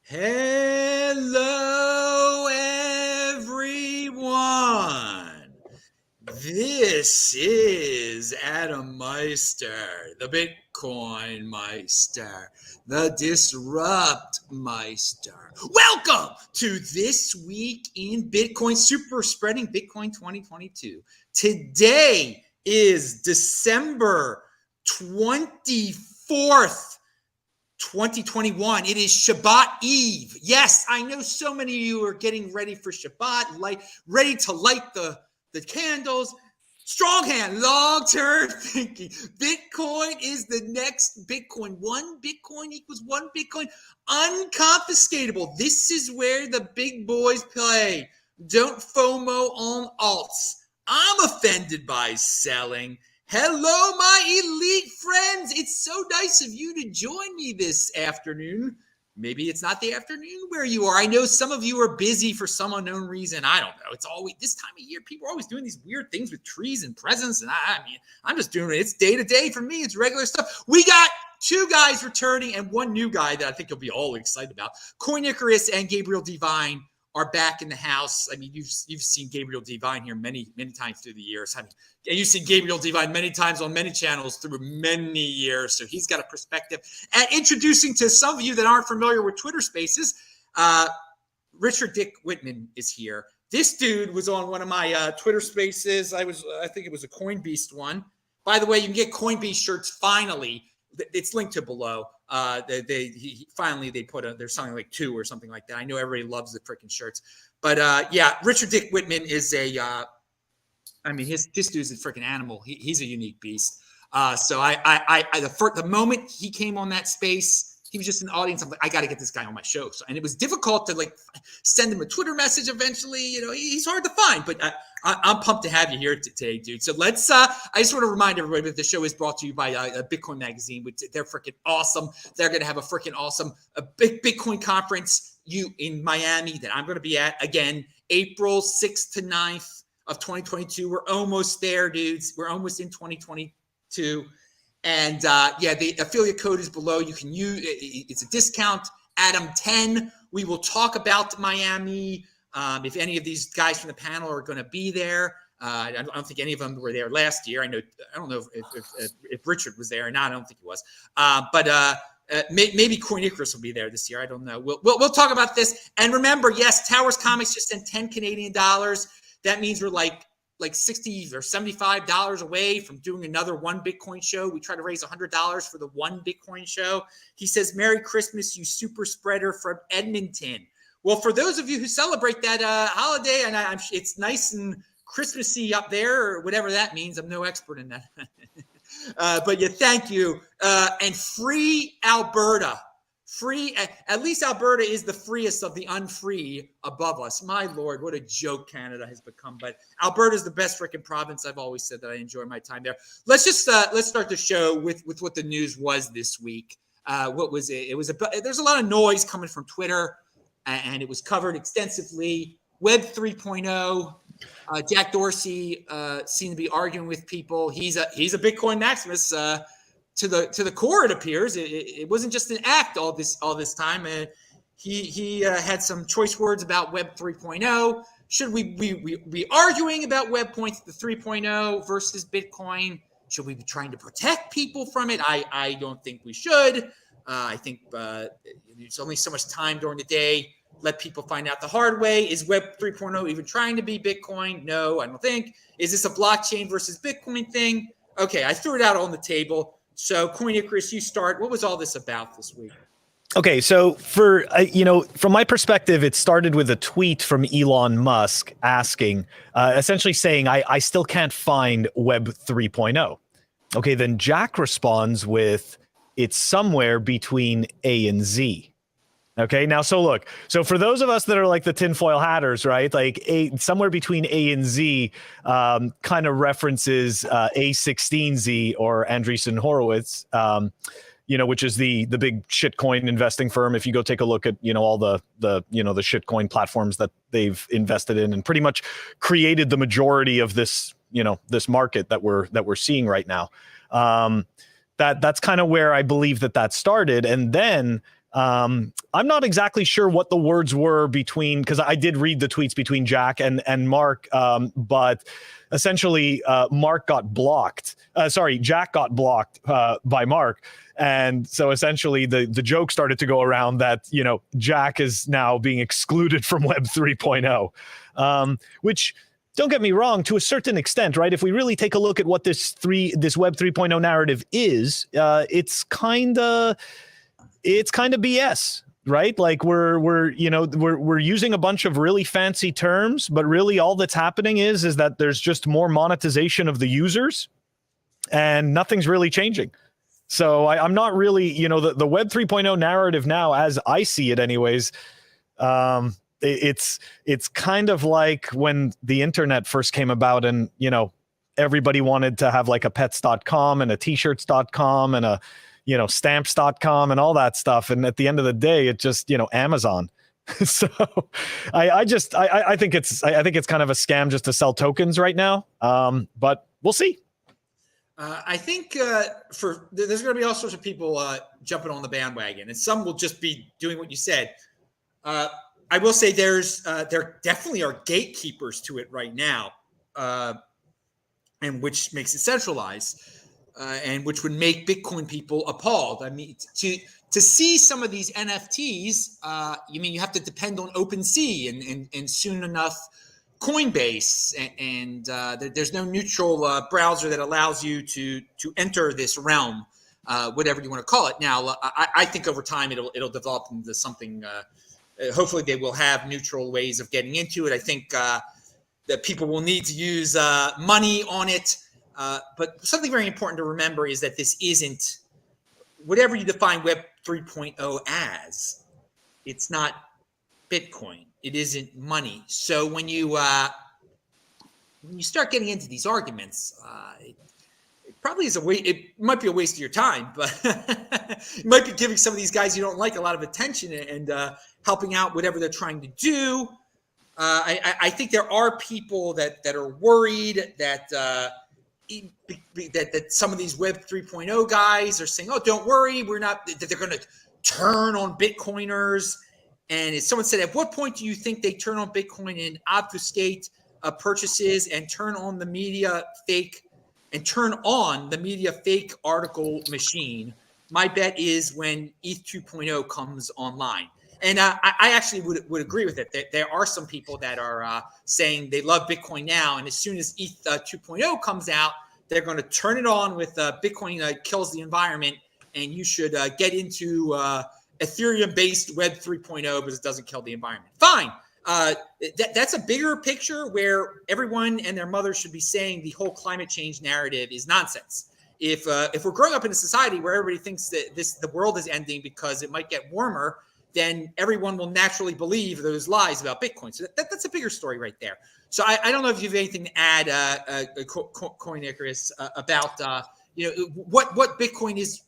Hello, everyone. This is Adam Meister, the BitcoinMeister, the Disrupt Meister. Welcome to This Week in Bitcoin, Super Spreading Bitcoin 2022. Today is December 24th. 2021. It is Shabbat Eve. Yes, I know so many of you are getting ready for Shabbat, ready to light the candles. Strong hand, long-term thinking. Bitcoin is the next Bitcoin. One Bitcoin equals one Bitcoin. Unconfiscatable. This is where the big boys play. Don't FOMO on alts. I'm offended by selling. Hello, my elite friends. It's so nice of you to join me this afternoon. Maybe it's not the afternoon where you are. I know some of you are busy for some unknown reason. I don't know. It's always this time of year. People are always doing these weird things with trees and presents. And I mean, I'm just doing it. It's day to day for me. It's regular stuff. We got two guys returning and one new guy that I think you'll be all excited about. Coin Icarus and Gabriel Devine are back in the house. I mean, you've seen Gabriel Devine here many times through the years. I mean, you've seen Gabriel Devine many times on many channels through many years. So he's got a perspective. And introducing to some of you that aren't familiar with Twitter Spaces, Richard Dick Whitman is here. This dude was on one of my Twitter Spaces. I think it was a Coin Beast one. By the way, you can get Coin Beast shirts finally. It's linked to below. Finally they put there's something like 2 or something like that. I know everybody loves the freaking shirts, but yeah, Richard Dick Whitman is this dude's a freaking animal. He's a unique beast. So the moment he came on that space, he was just in the audience. I'm like, I got to get this guy on my show. So, and it was difficult to send him a Twitter message eventually. You know, he's hard to find, but I'm pumped to have you here today, dude. So let's, I just want to remind everybody that the show is brought to you by Bitcoin Magazine, which they're freaking awesome. They're going to have a freaking awesome, big Bitcoin conference in Miami that I'm going to be at again, April 6th to 9th of 2022. We're almost there, dudes. We're almost in 2022. And the affiliate code is below. You can use it's a discount, Adam10. We will talk about Miami. If any of these guys from the panel are going to be there. I don't think any of them were there last year. I don't know if Richard was there or not. I don't think he was. But maybe Coin Icarus will be there this year. I don't know. We'll talk about this. And remember, yes, Towers Comics just sent 10 Canadian dollars. That means we're like $60 or $75 away from doing another One Bitcoin show. We try to raise $100 for the One Bitcoin show. He says, Merry Christmas, you super spreader from Edmonton. Well, for those of you who celebrate that holiday, and it's nice and Christmassy up there, or whatever that means. I'm no expert in that. But yeah, thank you. And free Alberta. Free, at least Alberta is the freest of the unfree above us. My Lord, what a joke Canada has become. But Alberta is the best freaking province. I've always said that I enjoy my time there. Let's start the show with what the news was this week. What was it? It was there's a lot of noise coming from Twitter, and it was covered extensively. Web 3.0. Jack Dorsey seemed to be arguing with people. He's a Bitcoin Maximus. To the core, it appears it wasn't just an act all this time. He had some choice words about Web 3.0. Should we be arguing about Web 3.0 versus Bitcoin? Should we be trying to protect people from it? I don't think we should. I think there's only so much time during the day. Let people find out the hard way. Is Web 3.0 even trying to be Bitcoin? No, I don't think. Is this a blockchain versus Bitcoin thing? Okay, I threw it out on the table. So, Coin Icarus, you start. What was all this about this week? Okay, so from my perspective, it started with a tweet from Elon Musk asking, essentially saying, I still can't find Web 3.0. Okay, then Jack responds with, it's somewhere between A and Z. Okay, now, so for those of us that are like the tinfoil hatters, right, like somewhere between A and Z kind of references A16Z or Andreessen Horowitz, which is the big shitcoin investing firm. If you go take a look at, all the shitcoin platforms that they've invested in and pretty much created the majority of this, this market that we're seeing right now. That's kind of where I believe that started. And then I'm not exactly sure what the words were between, because I did read the tweets between Jack and Mark, but essentially Mark got blocked. Jack got blocked by Mark. And so essentially the joke started to go around that, Jack is now being excluded from Web 3.0, which, don't get me wrong, to a certain extent, right? If we really take a look at what this Web 3.0 narrative is, it's kind of BS, right? Like we're using a bunch of really fancy terms, but really all that's happening is that there's just more monetization of the users, and nothing's really changing. So I'm not really, the Web 3.0 narrative now, as I see it anyways, it's kind of like when the internet first came about, and everybody wanted to have like a pets.com and a t-shirts.com and a stamps.com and all that stuff, and at the end of the day it just Amazon. So I think it's kind of a scam just to sell tokens right now, but we'll see. I think there's going to be all sorts of people jumping on the bandwagon, and some will just be doing what you said. I will say there definitely are gatekeepers to it right now, and which makes it centralized, and which would make Bitcoin people appalled. I mean, to see some of these NFTs, you have to depend on OpenSea and soon enough Coinbase, and there's no neutral browser that allows you to enter this realm, whatever you want to call it. Now, I think over time it'll develop into something. Hopefully, they will have neutral ways of getting into it. I think that people will need to use money on it. But something very important to remember is that this isn't whatever you define Web 3.0 as. It's not Bitcoin. It isn't money. So when you start getting into these arguments, it probably is it might be a waste of your time, but you might be giving some of these guys you don't like a lot of attention and helping out whatever they're trying to do. I think there are people that are worried that some of these Web 3.0 guys are saying, "Oh, don't worry, we're not." That they're going to turn on Bitcoiners. And as someone said, at what point do you think they turn on Bitcoin and obfuscate purchases and turn on the media fake article machine? My bet is when ETH 2.0 comes online. And I actually would agree with it. There are some people that are saying they love Bitcoin now, and as soon as ETH 2.0 comes out, they're going to turn it on with Bitcoin kills the environment, and you should get into Ethereum-based Web 3.0 because it doesn't kill the environment. Fine. That's a bigger picture where everyone and their mother should be saying the whole climate change narrative is nonsense. If we're growing up in a society where everybody thinks that the world is ending because it might get warmer, then everyone will naturally believe those lies about Bitcoin. So that's a bigger story right there. So I don't know if you have anything to add, Coin Icarus, about what Bitcoin is.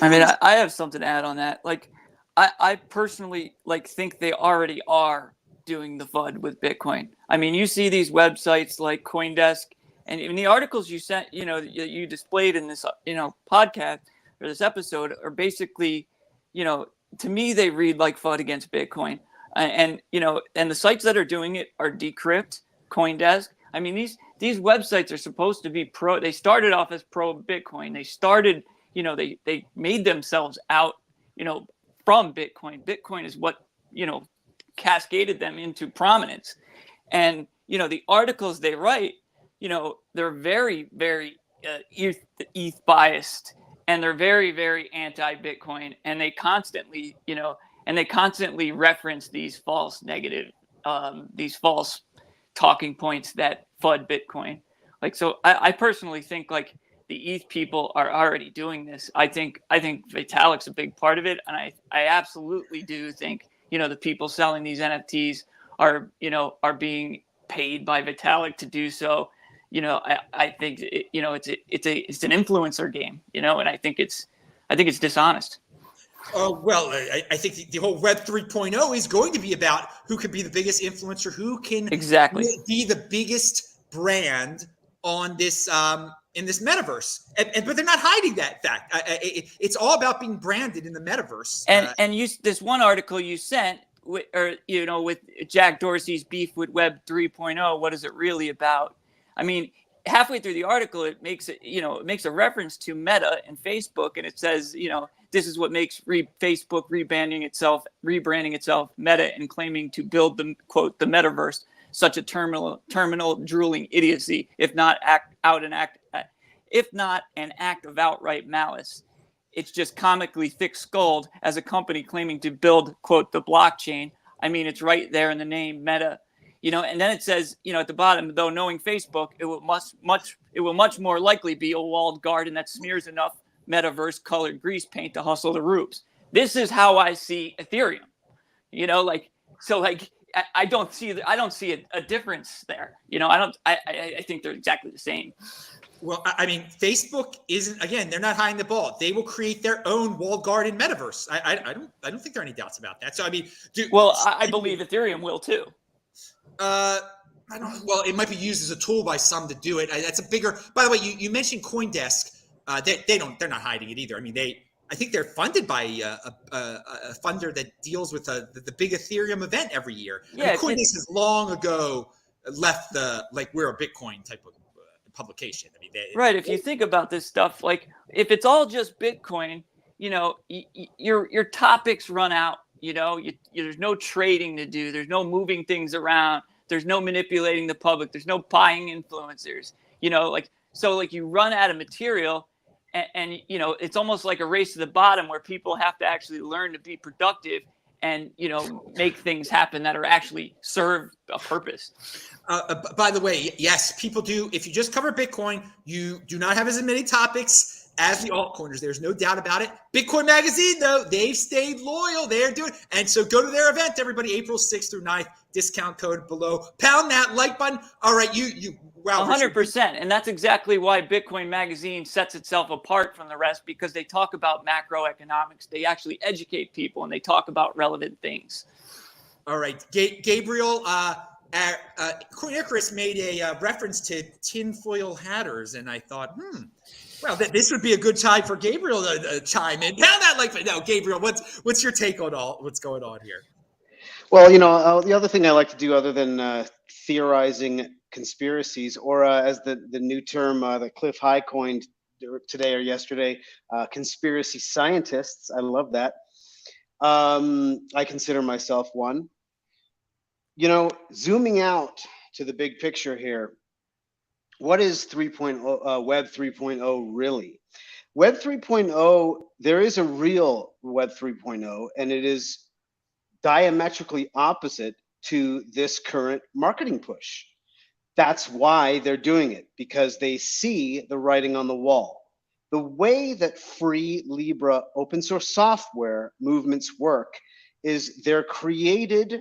I have something to add on that. Like, I personally think they already are doing the FUD with Bitcoin. I mean, you see these websites like CoinDesk, and in the articles you sent, you displayed in this, podcast or this episode are basically, to me, they read like FUD against Bitcoin. And the sites that are doing it are Decrypt, CoinDesk. I mean, these websites are supposed to be pro. They started off as pro Bitcoin. They started, they made themselves out, from Bitcoin. Bitcoin is what, cascaded them into prominence. And, the articles they write, they're very, very ETH biased, and they're very, very anti-Bitcoin. And they constantly, reference these false negative, these false talking points that FUD Bitcoin. So I personally think the ETH people are already doing this. I think Vitalik's a big part of it, and I absolutely do think the people selling these NFTs are being paid by Vitalik to do so. I think it's an influencer game, and I think it's dishonest. Well, I think the whole Web 3.0 is going to be about who can be the biggest influencer, who can exactly be the biggest brand on this in this metaverse, but they're not hiding that fact. It's all about being branded in the metaverse. And this one article you sent, with Jack Dorsey's beef with Web 3.0, what is it really about? I mean, halfway through the article, it makes a reference to Meta and Facebook, and it says, this is what makes Facebook rebranding itself Meta and claiming to build the quote the metaverse such a terminal drooling idiocy, if not an act of outright malice. It's just comically thick-skulled as a company claiming to build, quote, the blockchain. I mean, it's right there in the name, Meta. And then it says, at the bottom, though knowing Facebook, it will much more likely be a walled garden that smears enough metaverse-colored grease paint to hustle the roofs. This is how I see Ethereum. I don't see a difference there. I think they're exactly the same. Well, I mean, Facebook isn't, again, they're not hiding the ball. They will create their own walled garden metaverse. I don't think there are any doubts about that. So, I mean, I believe Ethereum will too. Well, it might be used as a tool by some to do it. That's a bigger, by the way, you mentioned CoinDesk. They're not hiding it either. I mean, I think they're funded by a funder that deals with the big Ethereum event every year. Yeah, CoinDesk has long ago left we're a Bitcoin type of publication. I mean, right. If you think about this stuff, like if it's all just Bitcoin, your topics run out. There's no trading to do. There's no moving things around. There's no manipulating the public. There's no buying influencers. You run out of material, and it's almost like a race to the bottom where people have to actually learn to be productive and make things happen that are actually serve a purpose. By the way, yes, people do. If you just cover Bitcoin, you do not have as many topics as the altcoiners. There's no doubt about it. Bitcoin Magazine, though, they've stayed loyal. They're doing, and so go to their event, everybody, April 6th through 9th. Discount code below. Pound that like button. All right, wow, 100%, and that's exactly why Bitcoin Magazine sets itself apart from the rest, because they talk about macroeconomics. They actually educate people, and they talk about relevant things. All right, Gabriel. Coin Icarus made a reference to tinfoil hatters, and I thought, well, this would be a good time for Gabriel to chime in. Pound that like button. No, Gabriel, what's your take on what's going on here? Well, the other thing I like to do, other than theorizing conspiracies, or as the new term that Cliff High coined today or yesterday, conspiracy scientists. I love that. I consider myself one. Zooming out to the big picture here, what is 3.0, Web 3.0 really? Web 3.0, there is a real Web 3.0, and it is diametrically opposite to this current marketing push. That's why they're doing it, because they see the writing on the wall. The way that free Libra open source software movements work is they're created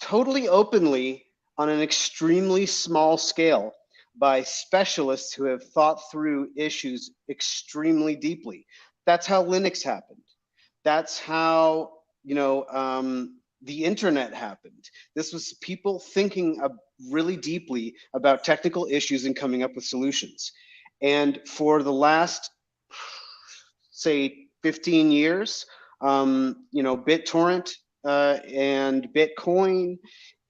totally openly on an extremely small scale by specialists who have thought through issues extremely deeply. That's how Linux happened. That's how the internet happened. This was people thinking really deeply about technical issues and coming up with solutions. And for the last, say, 15 years, BitTorrent and Bitcoin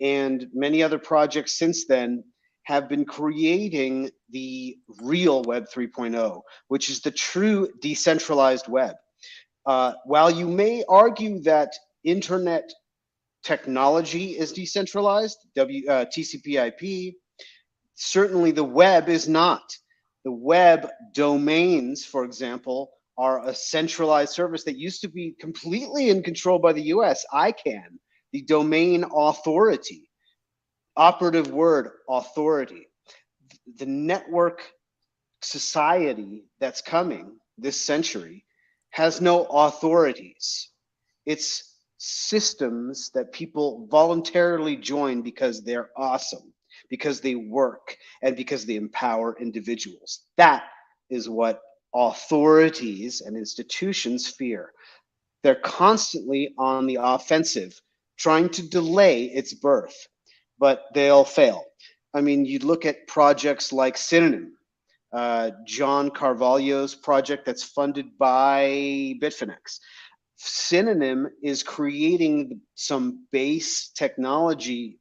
and many other projects since then have been creating the real Web 3.0, which is the true decentralized web. While you may argue that internet technology is decentralized, TCP/IP, certainly the web is not. The web domains, for example, are a centralized service that used to be completely in control by the US, ICANN, the domain authority, operative word, authority. The network society that's coming this century has no authorities. It's systems that people voluntarily join because they're awesome, because they work, and because they empower individuals. That is what authorities and institutions fear. They're constantly on the offensive, trying to delay its birth, but they'll fail. I mean, you look at projects like Synonym. John Carvalho's project that's funded by Bitfinex. Synonym is creating some base technology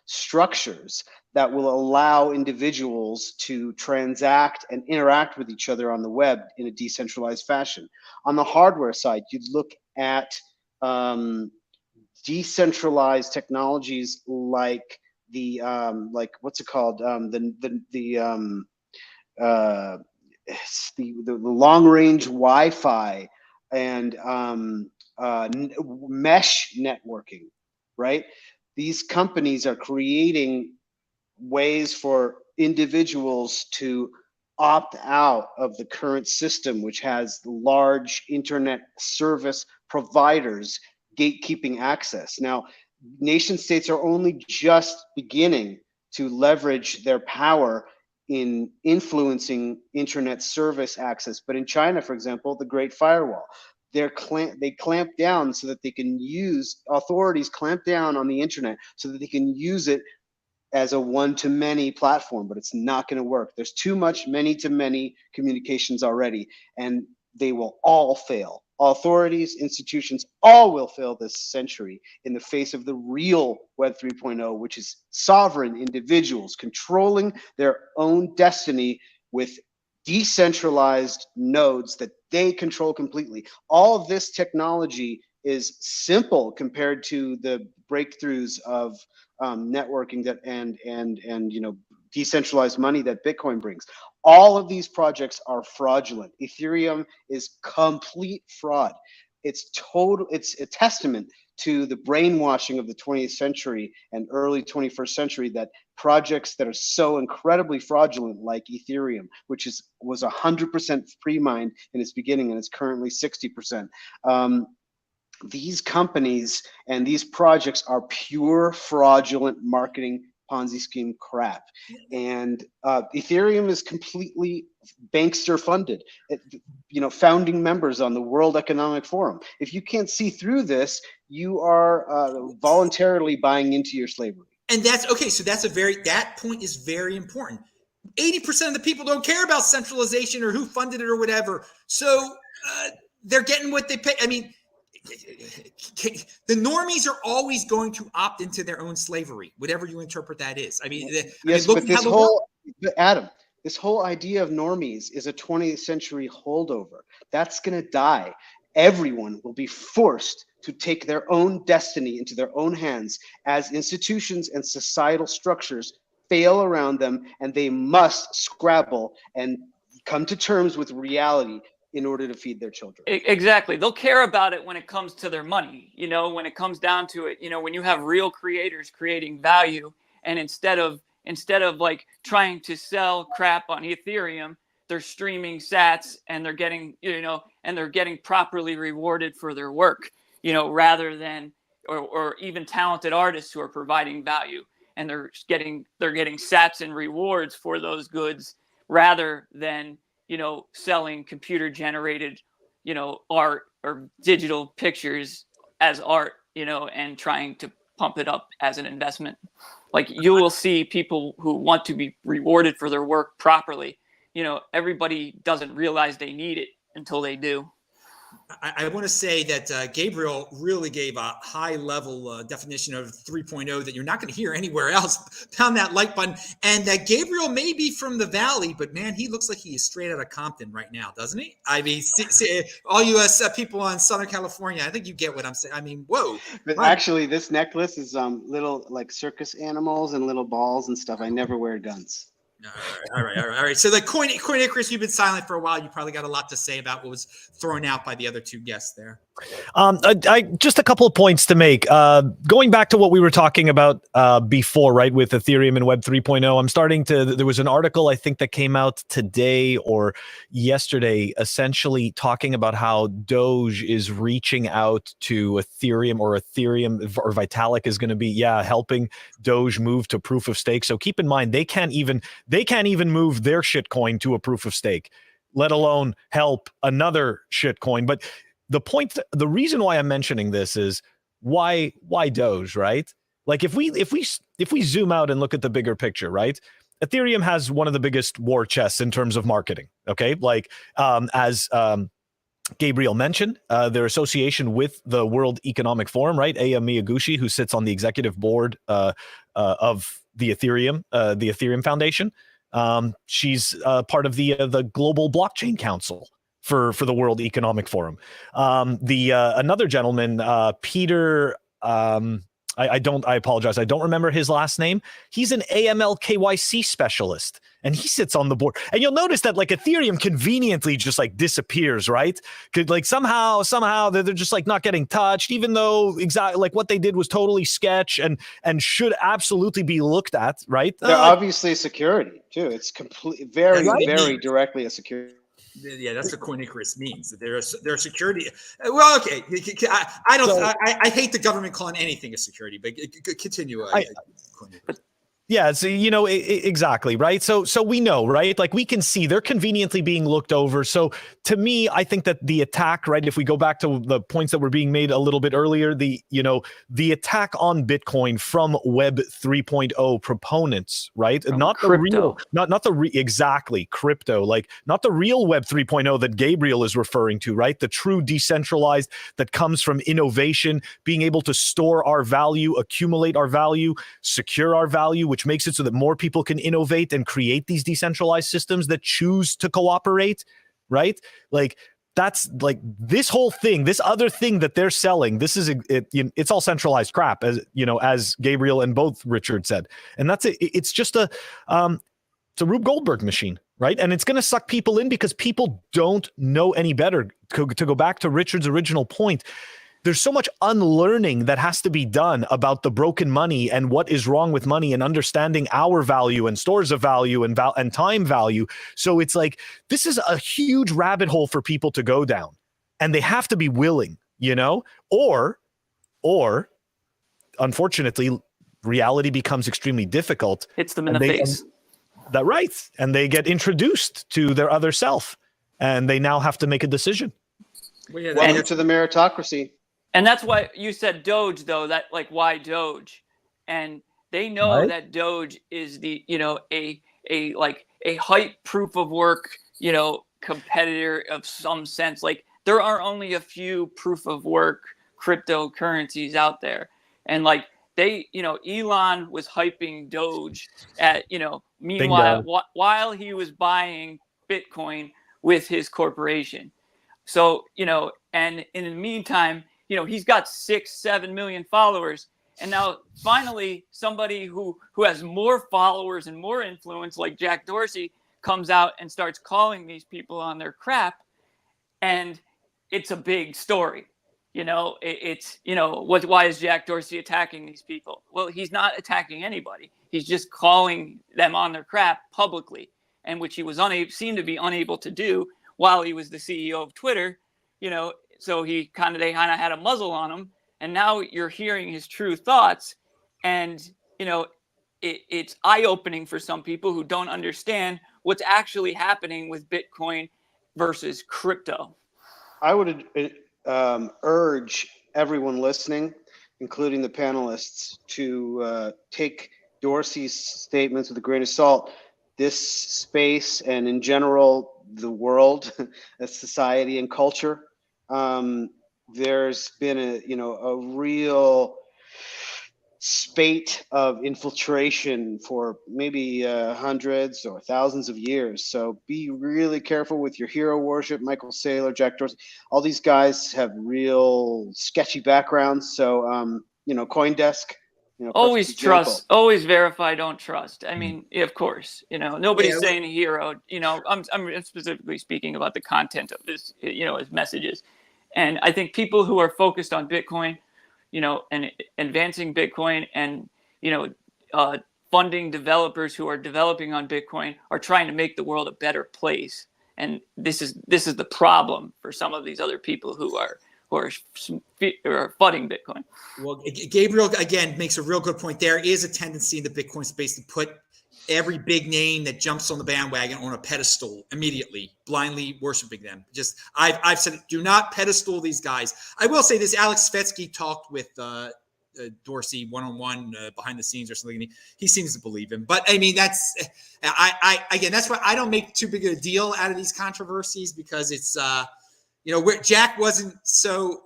structures that will allow individuals to transact and interact with each other on the web in a decentralized fashion. On the hardware side, you'd look at decentralized technologies like the what's it called, the long range Wi-Fi and mesh networking, right? These companies are creating ways for individuals to opt out of the current system, which has large internet service providers gatekeeping access. Now, nation states are only just beginning to leverage their power in influencing internet service access. But in China, for example, the Great Firewall, they clamp down so that they can use, authorities clamp down on the internet so that they can use it as a one-to-many platform, but it's not going to work. There's too much many-to-many communications already, and they will all fail. Authorities, institutions, all will fail this century in the face of the real Web 3.0, which is sovereign individuals controlling their own destiny with decentralized nodes that they control completely. All of this technology is simple compared to the breakthroughs of networking that and decentralized money that Bitcoin brings. All of these projects are fraudulent. Ethereum is complete fraud. It's a testament to the brainwashing of the 20th century and early 21st century that projects that are so incredibly fraudulent, like Ethereum, which was 100% pre-mined in its beginning and is currently 60%. These companies and these projects are pure fraudulent marketing Ponzi scheme crap. And Ethereum is completely bankster funded. Founding members on the World Economic Forum. If you can't see through this, you are voluntarily buying into your slavery. And that's okay. So that point is very important. 80% of the people don't care about centralization or who funded it or whatever. So they're getting what they pay. I mean, the normies are always going to opt into their own slavery, whatever you interpret that is. I mean, but this whole idea of normies is a 20th century holdover. That's going to die. Everyone will be forced to take their own destiny into their own hands as institutions and societal structures fail around them, and they must scrabble and come to terms with reality in order to feed their children. Exactly. They'll care about it when it comes to their money. When it comes down to it, when you have real creators creating value, and instead of like trying to sell crap on Ethereum, they're streaming sats and they're getting, and they're getting properly rewarded for their work, rather than, or even talented artists who are providing value, and they're getting sats and rewards for those goods rather than, selling computer generated, art or digital pictures as art, and trying to pump it up as an investment. Like, you will see people who want to be rewarded for their work properly. Everybody doesn't realize they need it until they do. I want to say that Gabriel really gave a high-level definition of 3.0 that you're not going to hear anywhere else. Pound that like button. And Gabriel may be from the Valley, but man, he looks like he is straight out of Compton right now, doesn't he? I mean, see, all you people in Southern California, I think you get what I'm saying. I mean, whoa. But actually, this necklace is little like circus animals and little balls and stuff. I never wear guns. All right. So the Coin Icarus, you've been silent for a while. You probably got a lot to say about what was thrown out by the other two guests there. I just a couple of points to make. Going back to what we were talking about before, right, with Ethereum and Web 3.0, there was an article, I think, that came out today or yesterday, essentially talking about how Doge is reaching out to Ethereum or Vitalik is going to be, helping Doge move to proof of stake. So keep in mind, they can't even move their shitcoin to a proof of stake, let alone help another shitcoin. But the reason why I'm mentioning this is why Doge, right? Like if we zoom out and look at the bigger picture, right? Ethereum has one of the biggest war chests in terms of marketing. Okay, like as Gabriel mentioned, their association with the World Economic Forum, right? Aya Miyaguchi, who sits on the executive board of the Ethereum Foundation. She's part of the Global Blockchain Council for the World Economic Forum. Another gentleman, Peter. I apologize. I don't remember his last name. He's an AML KYC specialist, and he sits on the board. And you'll notice that like Ethereum conveniently just like disappears, right? Could like somehow they're just like not getting touched, even though exactly like what they did was totally sketch and should absolutely be looked at, right? They're obviously a security too. It's very directly a security. Yeah, that's what Coin Icarus means. They're a security. Well, okay. I hate the government calling anything a security, but continue. Yeah, so exactly, right? So we know, right? Like we can see they're conveniently being looked over. So to me, I think that the attack, right? If we go back to the points that were being made a little bit earlier, the attack on Bitcoin from Web 3.0 proponents, right? From not crypto. Exactly, crypto, like not the real Web 3.0 that Gabriel is referring to, right? The true decentralized that comes from innovation, being able to store our value, accumulate our value, secure our value, which makes it so that more people can innovate and create these decentralized systems that choose to cooperate, right? Like that's like this whole thing, this other thing that they're selling. This is it's all centralized crap, as Gabriel and both Richard said, and that's it. It's just it's a Rube Goldberg machine, right? And it's going to suck people in because people don't know any better. To go back to Richard's original point, there's so much unlearning that has to be done about the broken money and what is wrong with money and understanding our value and stores of value and time value. So it's like, this is a huge rabbit hole for people to go down, and they have to be willing, or unfortunately, reality becomes extremely difficult. Hits them in the face. That right. And they get introduced to their other self, and they now have to make a decision. Well, yeah, welcome to the meritocracy. And that's why you said Doge, though, that like why Doge? And they know that Doge is the, a hype proof of work, competitor of some sense. Like there are only a few proof of work cryptocurrencies out there. And like they, Elon was hyping Doge at, meanwhile, while he was buying Bitcoin with his corporation. So, and in the meantime, he's got 6-7 million followers. And now finally somebody who has more followers and more influence like Jack Dorsey comes out and starts calling these people on their crap. And it's a big story. Why is Jack Dorsey attacking these people? Well, he's not attacking anybody. He's just calling them on their crap publicly, and which he was seemed to be unable to do while he was the CEO of Twitter, so they kind of had a muzzle on him, and now you're hearing his true thoughts, and it's eye-opening for some people who don't understand what's actually happening with Bitcoin versus crypto. I would urge everyone listening, including the panelists, to take Dorsey's statements with a grain of salt. This space and in general the world, society and culture, there's been a real spate of infiltration for maybe hundreds or thousands of years. So be really careful with your hero worship. Michael Saylor, Jack Dorsey, all these guys have real sketchy backgrounds. So CoinDesk. Always trust, always verify, don't trust. I mean, of course, nobody's saying a hero. I'm specifically speaking about the content of this, his messages. And I think people who are focused on Bitcoin, and advancing Bitcoin and, funding developers who are developing on Bitcoin are trying to make the world a better place. And this is the problem for some of these other people who are funding Bitcoin. Well, Gabriel, again, makes a real good point. There is a tendency in the Bitcoin space to put every big name that jumps on the bandwagon on a pedestal immediately, blindly worshiping them. I've said, do not pedestal these guys. I will say this, Alex Svetsky talked with Dorsey one-on-one behind the scenes or something. He seems to believe him. But I mean, again, that's why I don't make too big a deal out of these controversies, because it's, where Jack wasn't so,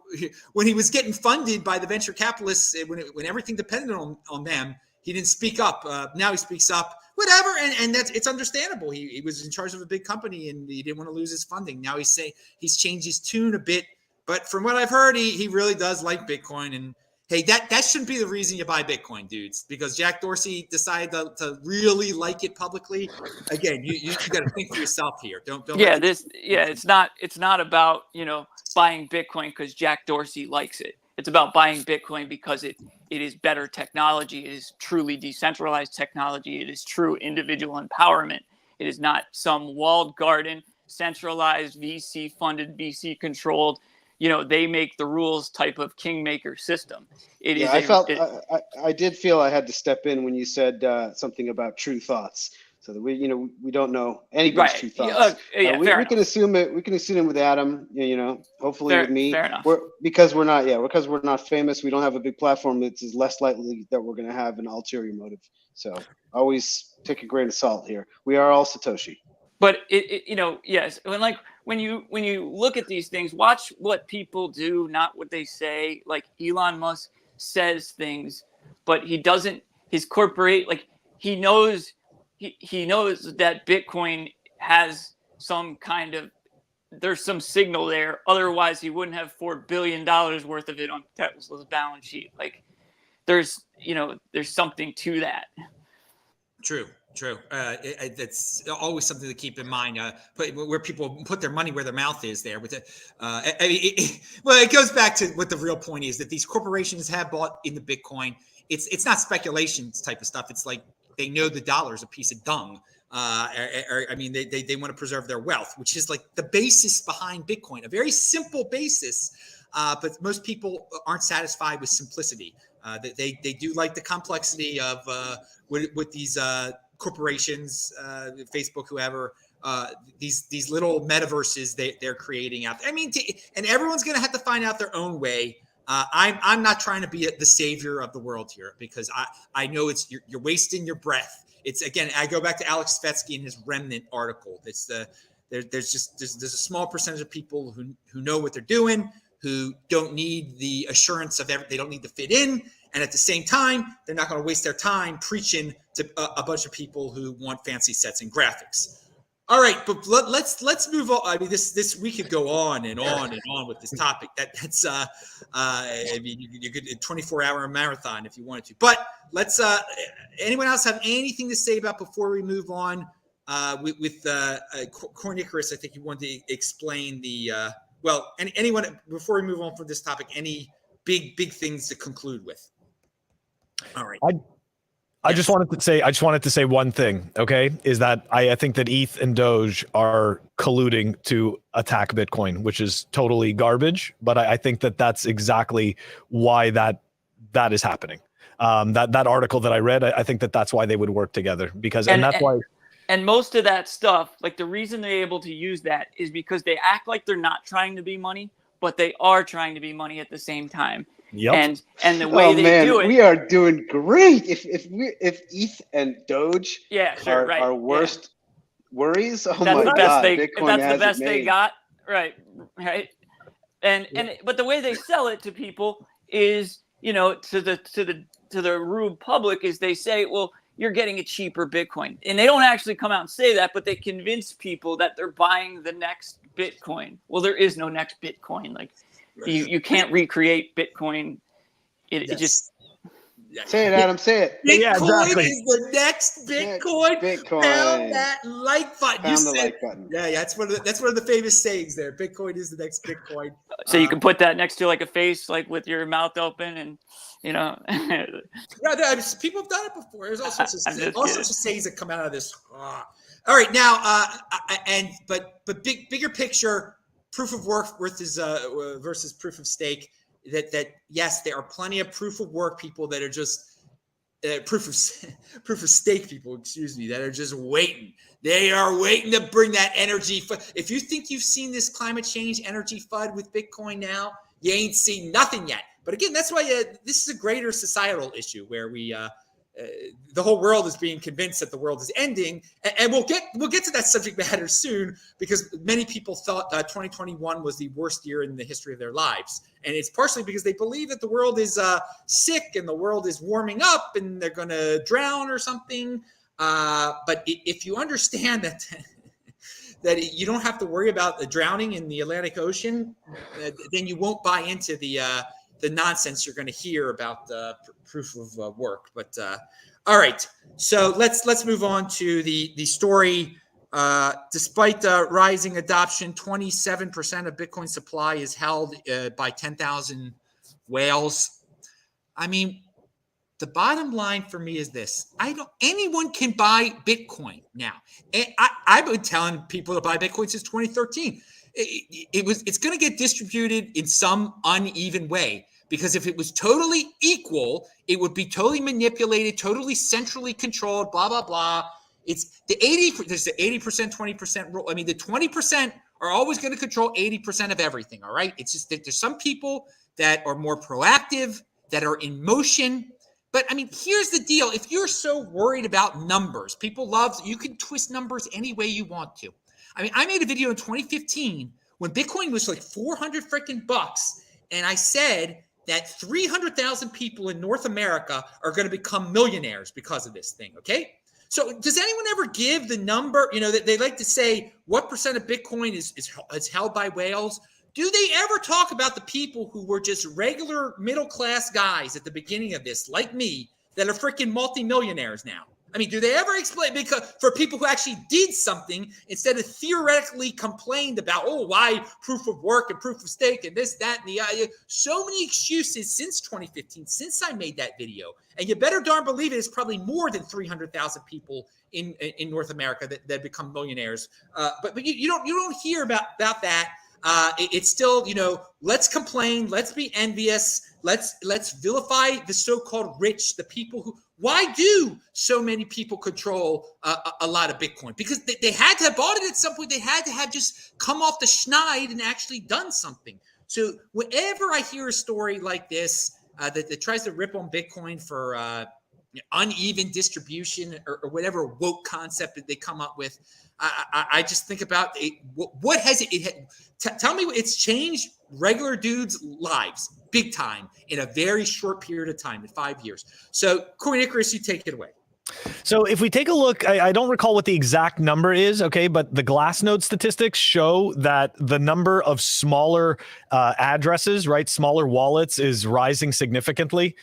when he was getting funded by the venture capitalists, when everything depended on them, he didn't speak up. Now he speaks up, whatever. And it's understandable. He was in charge of a big company and he didn't want to lose his funding. Now he's changed his tune a bit, but from what I've heard, he really does like Bitcoin. And hey, that shouldn't be the reason you buy Bitcoin, dudes, because Jack Dorsey decided to really like it publicly. Again, you got to think for yourself here. Don't. Yeah, it's not about, buying Bitcoin because Jack Dorsey likes it. It's about buying Bitcoin because it is better technology. It is truly decentralized technology. It is true individual empowerment. It is not some walled garden, centralized, VC funded, VC controlled, they make the rules type of kingmaker system. I did feel I had to step in when you said something about true thoughts, so that we don't know anybody's true thoughts. We can assume it. We can assume it with Adam. Hopefully with me. Fair enough. Because we're not famous. We don't have a big platform. It's less likely that we're going to have an ulterior motive. So always take a grain of salt here. We are all Satoshi. But yes, when you look at these things, watch what people do, not what they say. Like Elon Musk says things, but he doesn't. His corporate, he knows that Bitcoin has some kind of, there's some signal there. Otherwise, he wouldn't have $4 billion worth of it on Tesla's balance sheet. There's something to that. True. That's always something to keep in mind. Where people put their money where their mouth is there. It goes back to what the real point is, that these corporations have bought into Bitcoin. It's not speculation type of stuff. It's like they know the dollar is a piece of dung. They want to preserve their wealth, which is like the basis behind Bitcoin, a very simple basis. But most people aren't satisfied with simplicity. They do like the complexity of with these corporations, Facebook, whoever, these little metaverses they're creating out there. And everyone's going to have to find out their own way. I'm not trying to be the savior of the world here, because I know you're wasting your breath. It's, again, I go back to Alex Svetsky and his Remnant article. It's there's a small percentage of people who know what they're doing, who don't need the assurance of they don't need to fit in. And at the same time, they're not going to waste their time preaching to a bunch of people who want fancy sets and graphics. All right, but let's move on. This we could go on and on and on with this topic. That's you could a 24-hour marathon if you wanted to. But let's. Anyone else have anything to say about before we move on with Corn Icarus? I think you wanted to explain the. Anyone before we move on from this topic, any big things to conclude with? All right. I just wanted to say one thing, okay? Is that I think that ETH and Doge are colluding to attack Bitcoin, which is totally garbage. But I think that that's exactly why that is happening. That article that I read, I think that that's why they would work together, because that's why. And most of that stuff, like the reason they're able to use that is because they act like they're not trying to be money, but they are trying to be money at the same time. Yep. And the way they do it, we are doing great. If ETH and Doge are our worst worries, that's the best Bitcoin they got, right? But the way they sell it to people is, to the rude public, is they say, well, you're getting a cheaper Bitcoin, and they don't actually come out and say that, but they convince people that they're buying the next Bitcoin. Well, there is no next Bitcoin. You can't recreate Bitcoin. It just say it, Adam. Say it. Bitcoin is the next Bitcoin. Bitcoin. Pound that like button. Pound the like button. Yeah, that's one of the famous sayings there. Bitcoin is the next Bitcoin. So you can put that next to a face, with your mouth open, and Yeah, people have done it before. There's all sorts of sayings that come out of this. All right, now, but bigger picture. Proof of work versus proof of stake. That yes, there are plenty of proof of work people that are just proof of stake people. Excuse me, that are just waiting. They are waiting to bring that energy. If you think you've seen this climate change energy FUD with Bitcoin now, you ain't seen nothing yet. But again, that's why this is a greater societal issue where we the whole world is being convinced that the world is ending, and we'll get to that subject matter soon, because many people thought 2021 was the worst year in the history of their lives, and it's partially because they believe that the world is sick and the world is warming up and they're going to drown or something. But if you understand that that you don't have to worry about the drowning in the Atlantic Ocean, then you won't buy into the nonsense you're going to hear about proof of work. But all right, so let's move on to the story. Despite the rising adoption, 27% of Bitcoin supply is held by 10,000 whales. I mean, the bottom line for me is this: anyone can buy Bitcoin now. And I've been telling people to buy Bitcoin since 2013. It's going to get distributed in some uneven way, because if it was totally equal, it would be totally manipulated, totally centrally controlled, blah, blah, blah. It's there's the 80%, 20% rule. I mean, the 20% are always going to control 80% of everything. All right. It's just that there's some people that are more proactive, that are in motion. But I mean, here's the deal. If you're so worried about numbers, you can twist numbers any way you want to. I mean, I made a video in 2015 when Bitcoin was like 400 freaking bucks. And I said that 300,000 people in North America are going to become millionaires because of this thing. Okay. So does anyone ever give the number? You know, they like to say what percent of Bitcoin is held by whales. Do they ever talk about the people who were just regular middle-class guys at the beginning of this, like me, that are freaking multimillionaires now? I mean, do they ever explain, because for people who actually did something instead of theoretically complained about, why proof of work and proof of stake and this, that, and the other? So many excuses since 2015, since I made that video. And you better darn believe it is probably more than 300,000 people in North America that become millionaires. But you don't hear about that. It's still, let's complain, let's be envious, let's vilify the so-called rich, the people who. Why do so many people control a lot of Bitcoin? Because they had to have bought it at some point. They had to have just come off the schneid and actually done something. So whenever I hear a story like this that tries to rip on Bitcoin for uneven distribution or whatever woke concept that they come up with, I just think about what has it tell me it's changed regular dudes' lives big time in a very short period of time, in 5 years. So Coin Icarus, you take it away. So if we take a look, I don't recall what the exact number is, okay, but the Glassnode statistics show that the number of smaller addresses, right, smaller wallets is rising significantly.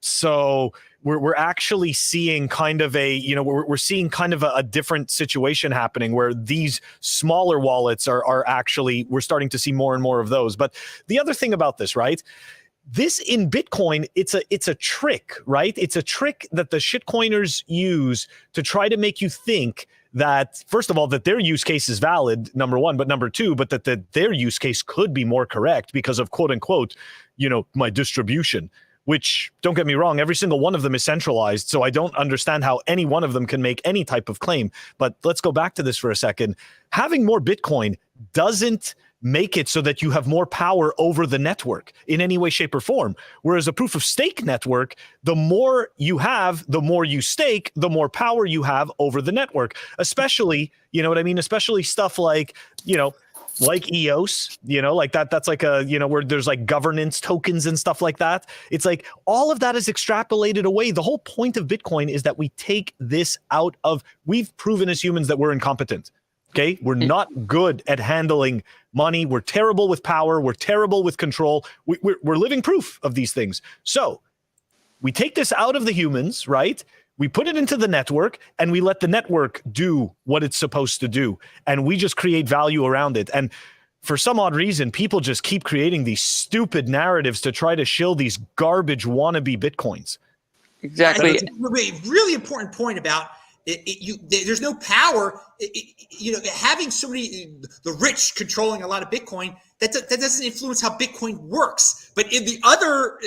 So we're actually seeing kind of we're seeing kind of a different situation happening where these smaller wallets are actually, we're starting to see more and more of those. But the other thing about this, right? This in Bitcoin, it's a trick, right? It's a trick that the shitcoiners use to try to make you think that, first of all, that their use case is valid, number one, but number two, but that their use case could be more correct because of quote unquote, my distribution. Which, don't get me wrong, every single one of them is centralized, so I don't understand how any one of them can make any type of claim. But let's go back to this for a second. Having more Bitcoin doesn't make it so that you have more power over the network in any way, shape, or form. Whereas a proof of stake network, the more you have, the more you stake, the more power you have over the network. Especially, especially stuff like, like EOS, like that's like where there's like governance tokens and stuff like that. It's like all of that is extrapolated away. The whole point of Bitcoin is that we take this out of, we've proven as humans that we're incompetent. Okay. We're not good at handling money. We're terrible with power. We're terrible with control. We're living proof of these things. So we take this out of the humans, right? We put it into the network and we let the network do what it's supposed to do. And we just create value around it. And for some odd reason, people just keep creating these stupid narratives to try to shill these garbage wannabe Bitcoins. Exactly. It's a really important point about there's no power, having so many, the rich controlling a lot of Bitcoin, that doesn't influence how Bitcoin works. But in the other,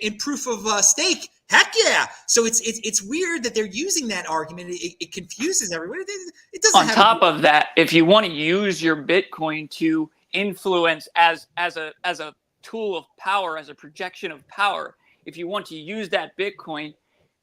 in proof of stake, heck yeah. So it's weird that they're using that argument. It confuses everyone. It doesn't. On top of that, if you want to use your Bitcoin to influence as a tool of power, as a projection of power. If you want to use that Bitcoin,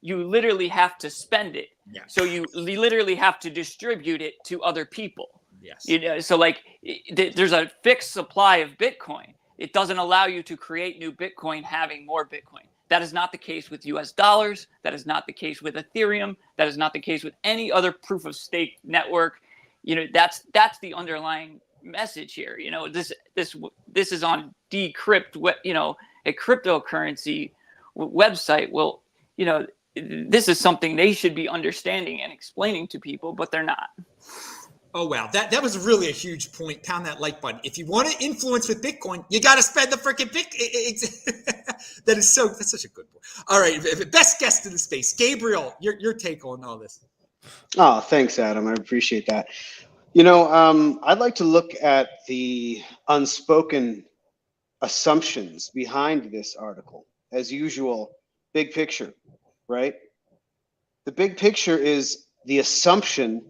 you literally have to spend it. Yeah. So you literally have to distribute it to other people. Yes. You know, so like there's a fixed supply of Bitcoin. It doesn't allow you to create new Bitcoin having more Bitcoin. That is not the case with US dollars. That is not the case with Ethereum. That is not the case with any other proof of stake network. You know, that's the underlying message here. You know, this is on Decrypt, you know, a cryptocurrency website. Well, you know, this is something they should be understanding and explaining to people, but they're not. Oh, wow. That was really a huge point. Pound that like button. If you want to influence with Bitcoin, you got to spend the freaking Bitcoin. That's such a good point. All right. Best guest in the space. Gabriel, your take on all this. Oh, thanks, Adam. I appreciate that. You know, I'd like to look at the unspoken assumptions behind this article. As usual, big picture, right? The big picture is the assumption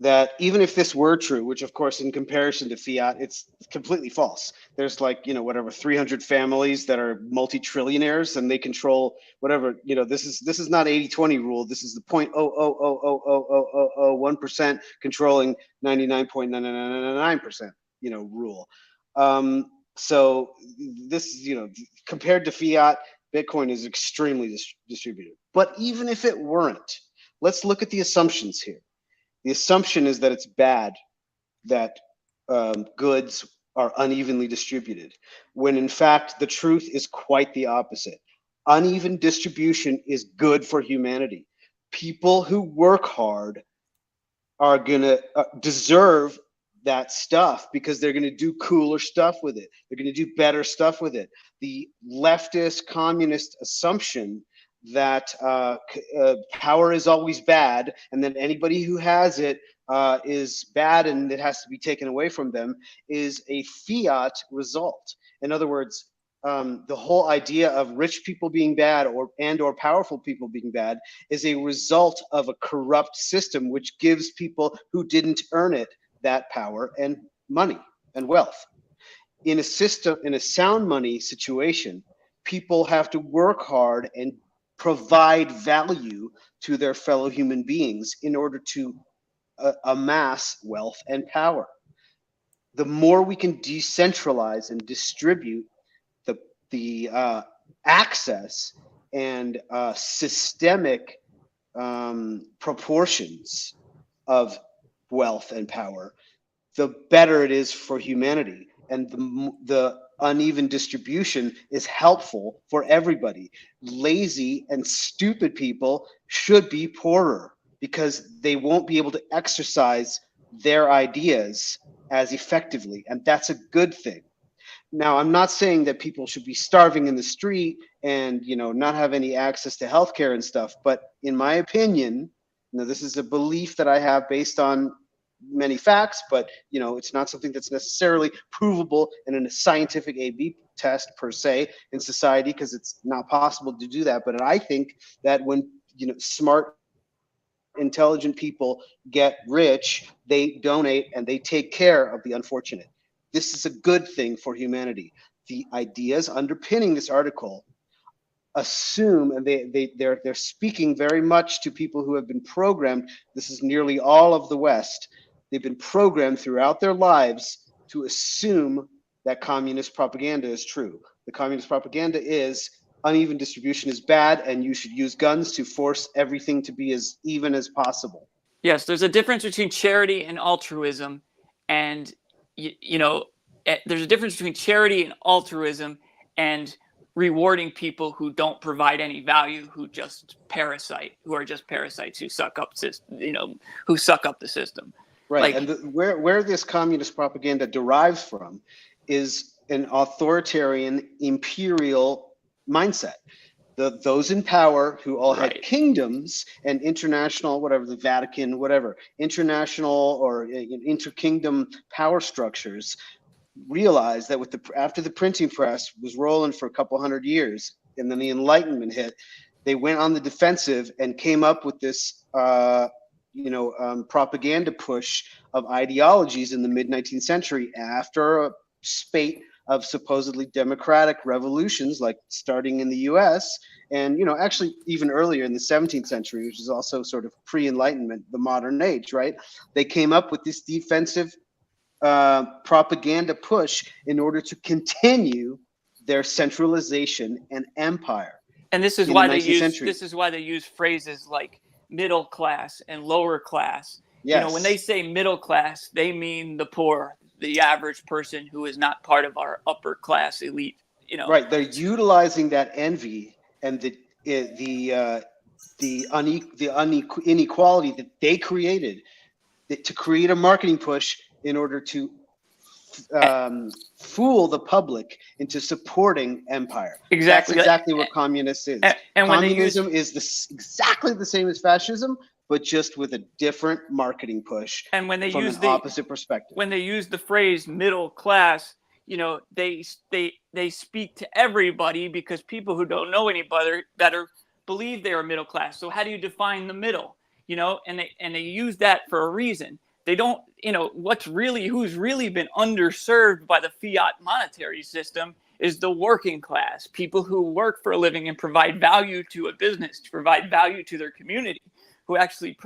that even if this were true, which of course in comparison to fiat, it's completely false. There's like, you know, whatever 300 families that are multi-trillionaires and they control whatever, you know, this is not 80-20 rule. This is the 0.0000001% controlling 99.9999%, you know, rule. So this, you know, compared to fiat, Bitcoin is extremely distributed. But even if it weren't, let's look at the assumptions here. The assumption is that it's bad that goods are unevenly distributed, when in fact the truth is quite the opposite. Uneven distribution is good for humanity. People who work hard are gonna deserve that stuff because they're gonna do cooler stuff with it. They're gonna do better stuff with it. The leftist communist assumption that power is always bad and that anybody who has it is bad and it has to be taken away from them is a fiat result. In other words, the whole idea of rich people being bad or powerful people being bad is a result of a corrupt system which gives people who didn't earn it that power and money and wealth. In a system, in a sound money situation, people have to work hard and provide value to their fellow human beings in order to amass wealth and power. The more we can decentralize and distribute the access and systemic proportions of wealth and power, the better it is for humanity. And the uneven distribution is helpful for everybody. Lazy and stupid people should be poorer because they won't be able to exercise their ideas as effectively, and that's a good thing. Now, I'm not saying that people should be starving in the street and, you know, not have any access to healthcare and stuff, but in my opinion, you know, this is a belief that I have based on many facts, but you know, it's not something that's necessarily provable in a scientific A/B test per se in society, because it's not possible to do that. But I think that when, you know, smart, intelligent people get rich, they donate and they take care of the unfortunate. This is a good thing for humanity. The ideas underpinning this article assume, and they're speaking very much to people who have been programmed. This is nearly all of the West. They've been programmed throughout their lives to assume that communist propaganda is true. The communist propaganda is uneven distribution is bad and you should use guns to force everything to be as even as possible. Yes, there's a difference between charity and altruism, and you know, there's a difference between charity and altruism and rewarding people who don't provide any value, who are just parasites who suck up the system. Right, Like, and where this communist propaganda derives from is an authoritarian imperial mindset. Those in power who all had kingdoms and international, whatever, the Vatican, whatever, international or inter-kingdom power structures, realized that after the printing press was rolling for a couple hundred years and then the Enlightenment hit, they went on the defensive and came up with this propaganda push of ideologies in the mid-19th century after a spate of supposedly democratic revolutions, like starting in the US, and actually even earlier in the 17th century, which is also sort of pre-Enlightenment, the modern age, right? They came up with this defensive propaganda push in order to continue their centralization and empire. And this is in why the they 19th use century. this is why they use phrases like middle class and lower class. Yes. When they say middle class, they mean the poor, the average person who is not part of our upper class elite. Right. They're utilizing that envy and the inequality that they created to create a marketing push in order to fool the public into supporting empire. Exactly. That's exactly what communists is. And communism is exactly the same as fascism, but just with a different marketing push. And when they from use an the opposite perspective. When they use the phrase middle class, they speak to everybody, because people who don't know any better believe they are middle class. So how do you define the middle? And they use that for a reason. They don't, who's really been underserved by the fiat monetary system is the working class, people who work for a living and provide value to a business, to provide value to their community, who actually,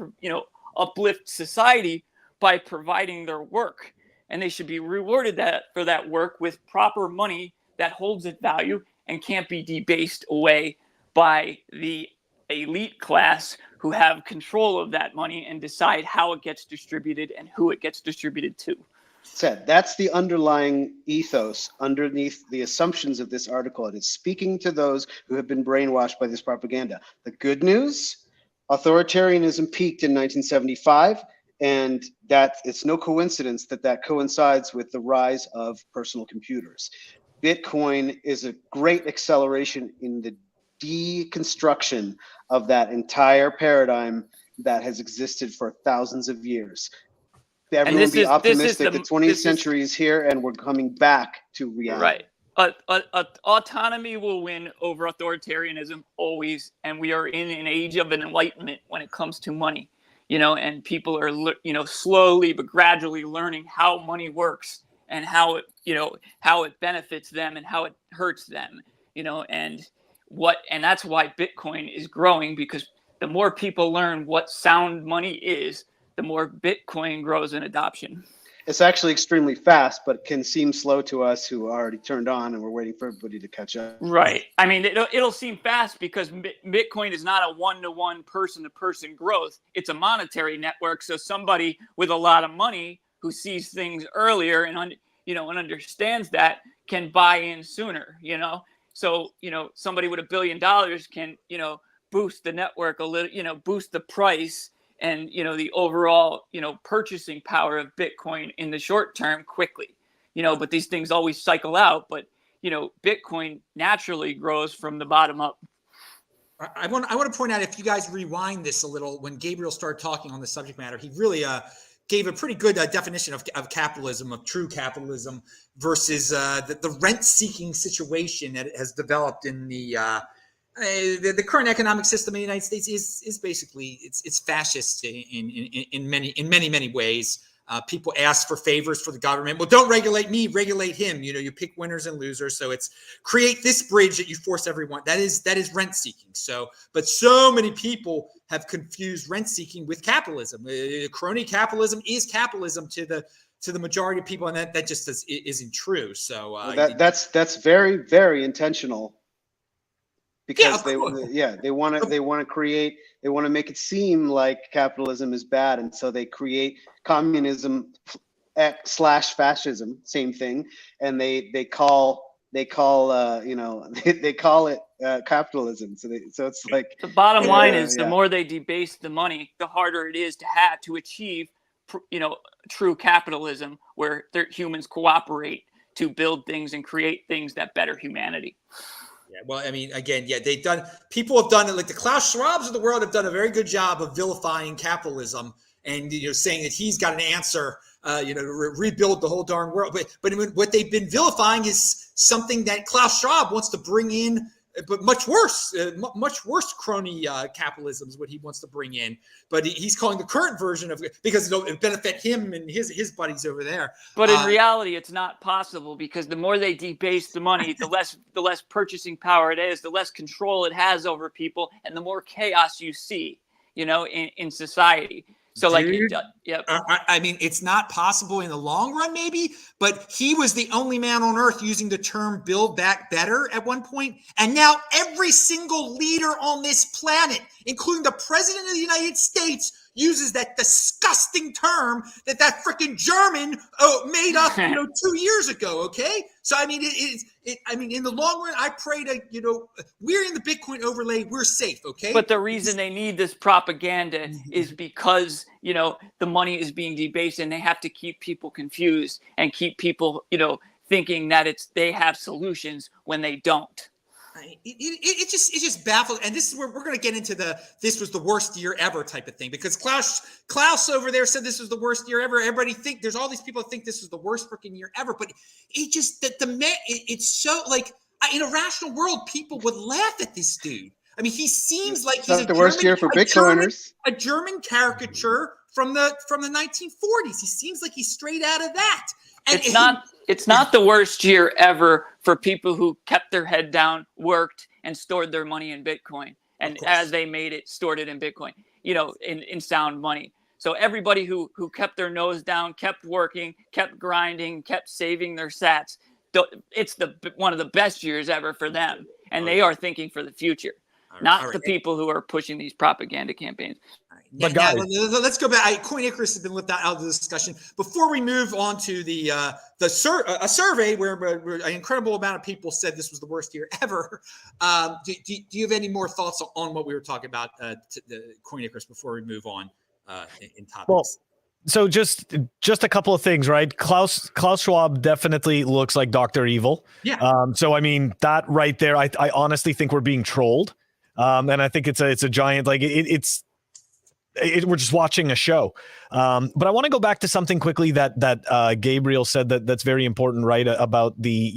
uplift society by providing their work. And they should be rewarded for that work with proper money that holds its value and can't be debased away by the elite class who have control of that money and decide how it gets distributed and who it gets distributed to. That's the underlying ethos underneath the assumptions of this article. It is speaking to those who have been brainwashed by this propaganda. The good news, authoritarianism peaked in 1975, and that it's no coincidence that coincides with the rise of personal computers. Bitcoin is a great acceleration in the deconstruction of that entire paradigm that has existed for thousands of years. Everyone be optimistic. The 20th century is here, and we're coming back to reality. Right. Autonomy will win over authoritarianism always, and we are in an age of enlightenment when it comes to money. And people are, slowly but gradually learning how money works and how it benefits them and how it hurts them. And that's why Bitcoin is growing, because the more people learn what sound money is, the more Bitcoin grows in adoption. It's actually extremely fast, but can seem slow to us who are already turned on, and we're waiting for everybody to catch up. Right. I mean, it'll seem fast because Bitcoin is not a one-to-one, person-to-person growth. It's a monetary network. So somebody with a lot of money who sees things earlier and understands that can buy in sooner. So somebody with $1 billion can boost the network a little, boost the price and the overall purchasing power of Bitcoin in the short term quickly. But these things always cycle out. But Bitcoin naturally grows from the bottom up. I want to point out, if you guys rewind this a little, when Gabriel started talking on the subject matter, he really gave a pretty good definition of capitalism, of true capitalism, versus the rent-seeking situation that has developed in the current economic system in the United States is basically it's fascist in many ways. People ask for favors for the government. Well, don't regulate me, regulate him. You pick winners and losers. So it's create this bridge that you force everyone. That is rent seeking. But so many people have confused rent seeking with capitalism. Crony capitalism is capitalism to the majority of people, and that just isn't true. So that's very, very intentional. Because they want to make it seem like capitalism is bad, and so they create communism / fascism, same thing, and they call it capitalism. So it's like the bottom line is the more they debase the money, the harder it is to achieve true capitalism, where humans cooperate to build things and create things that better humanity. Yeah, well, I mean, again, people have done it, like the Klaus Schwabs of the world have done a very good job of vilifying capitalism and, saying that he's got an answer, to rebuild the whole darn world. But what they've been vilifying is something that Klaus Schwab wants to bring in but much worse, much worse crony capitalism is what he wants to bring in. But he's calling the current version of because it'll benefit him and his buddies over there. But in reality, it's not possible because the more they debase the money, the less purchasing power it is, the less control it has over people, and the more chaos you see, in society. So I mean, it's not possible in the long run, maybe, but he was the only man on earth using the term build back better at one point. And now every single leader on this planet, including the president of the United States, uses that disgusting term that freaking German made up, 2 years ago. Okay. So, I mean, in the long run, I pray to, we're in the Bitcoin overlay. We're safe. Okay. But the reason they need this propaganda is because, the money is being debased and they have to keep people confused and keep people, thinking that they have solutions when they don't. It just baffles, and this is where we're going to get into this was the worst year ever type of thing, because Klaus over there said this was the worst year ever. Everybody there's all these people that think this was the worst freaking year ever, but it just it's so like in a rational world people would laugh at this dude. I mean, he seems like he's the worst year for Bitcoiners. A German caricature from the 1940s. He seems like he's straight out of that. And it's not the worst year ever for people who kept their head down, worked, and stored their money in Bitcoin. And as they made it, stored it in Bitcoin, in sound money. So everybody who kept their nose down, kept working, kept grinding, kept saving their sats, it's one of the best years ever for them. And they are thinking for the future, not the people who are pushing these propaganda campaigns. But guys, let's go back. Coin Icarus has been left out of the discussion. Before we move on to a survey where an incredible amount of people said this was the worst year ever. Do you have any more thoughts on what we were talking about the Coin Icarus before we move on in topics? Well, so just a couple of things, right? Klaus Schwab definitely looks like Dr. Evil. Yeah. So I mean that right there, I honestly think we're being trolled, and I think it's a giant we're just watching a show. But I want to go back to something quickly that Gabriel said that's very important, right? About the,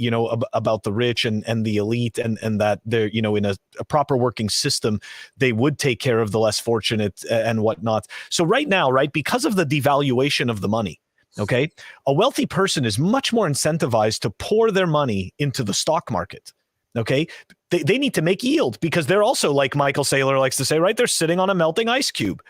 about the rich and the elite and that they're, in a proper working system, they would take care of the less fortunate and whatnot. So right now, right, because of the devaluation of the money, okay, a wealthy person is much more incentivized to pour their money into the stock market. Okay, they need to make yield because they're also, like Michael Saylor likes to say, right, they're sitting on a melting ice cube.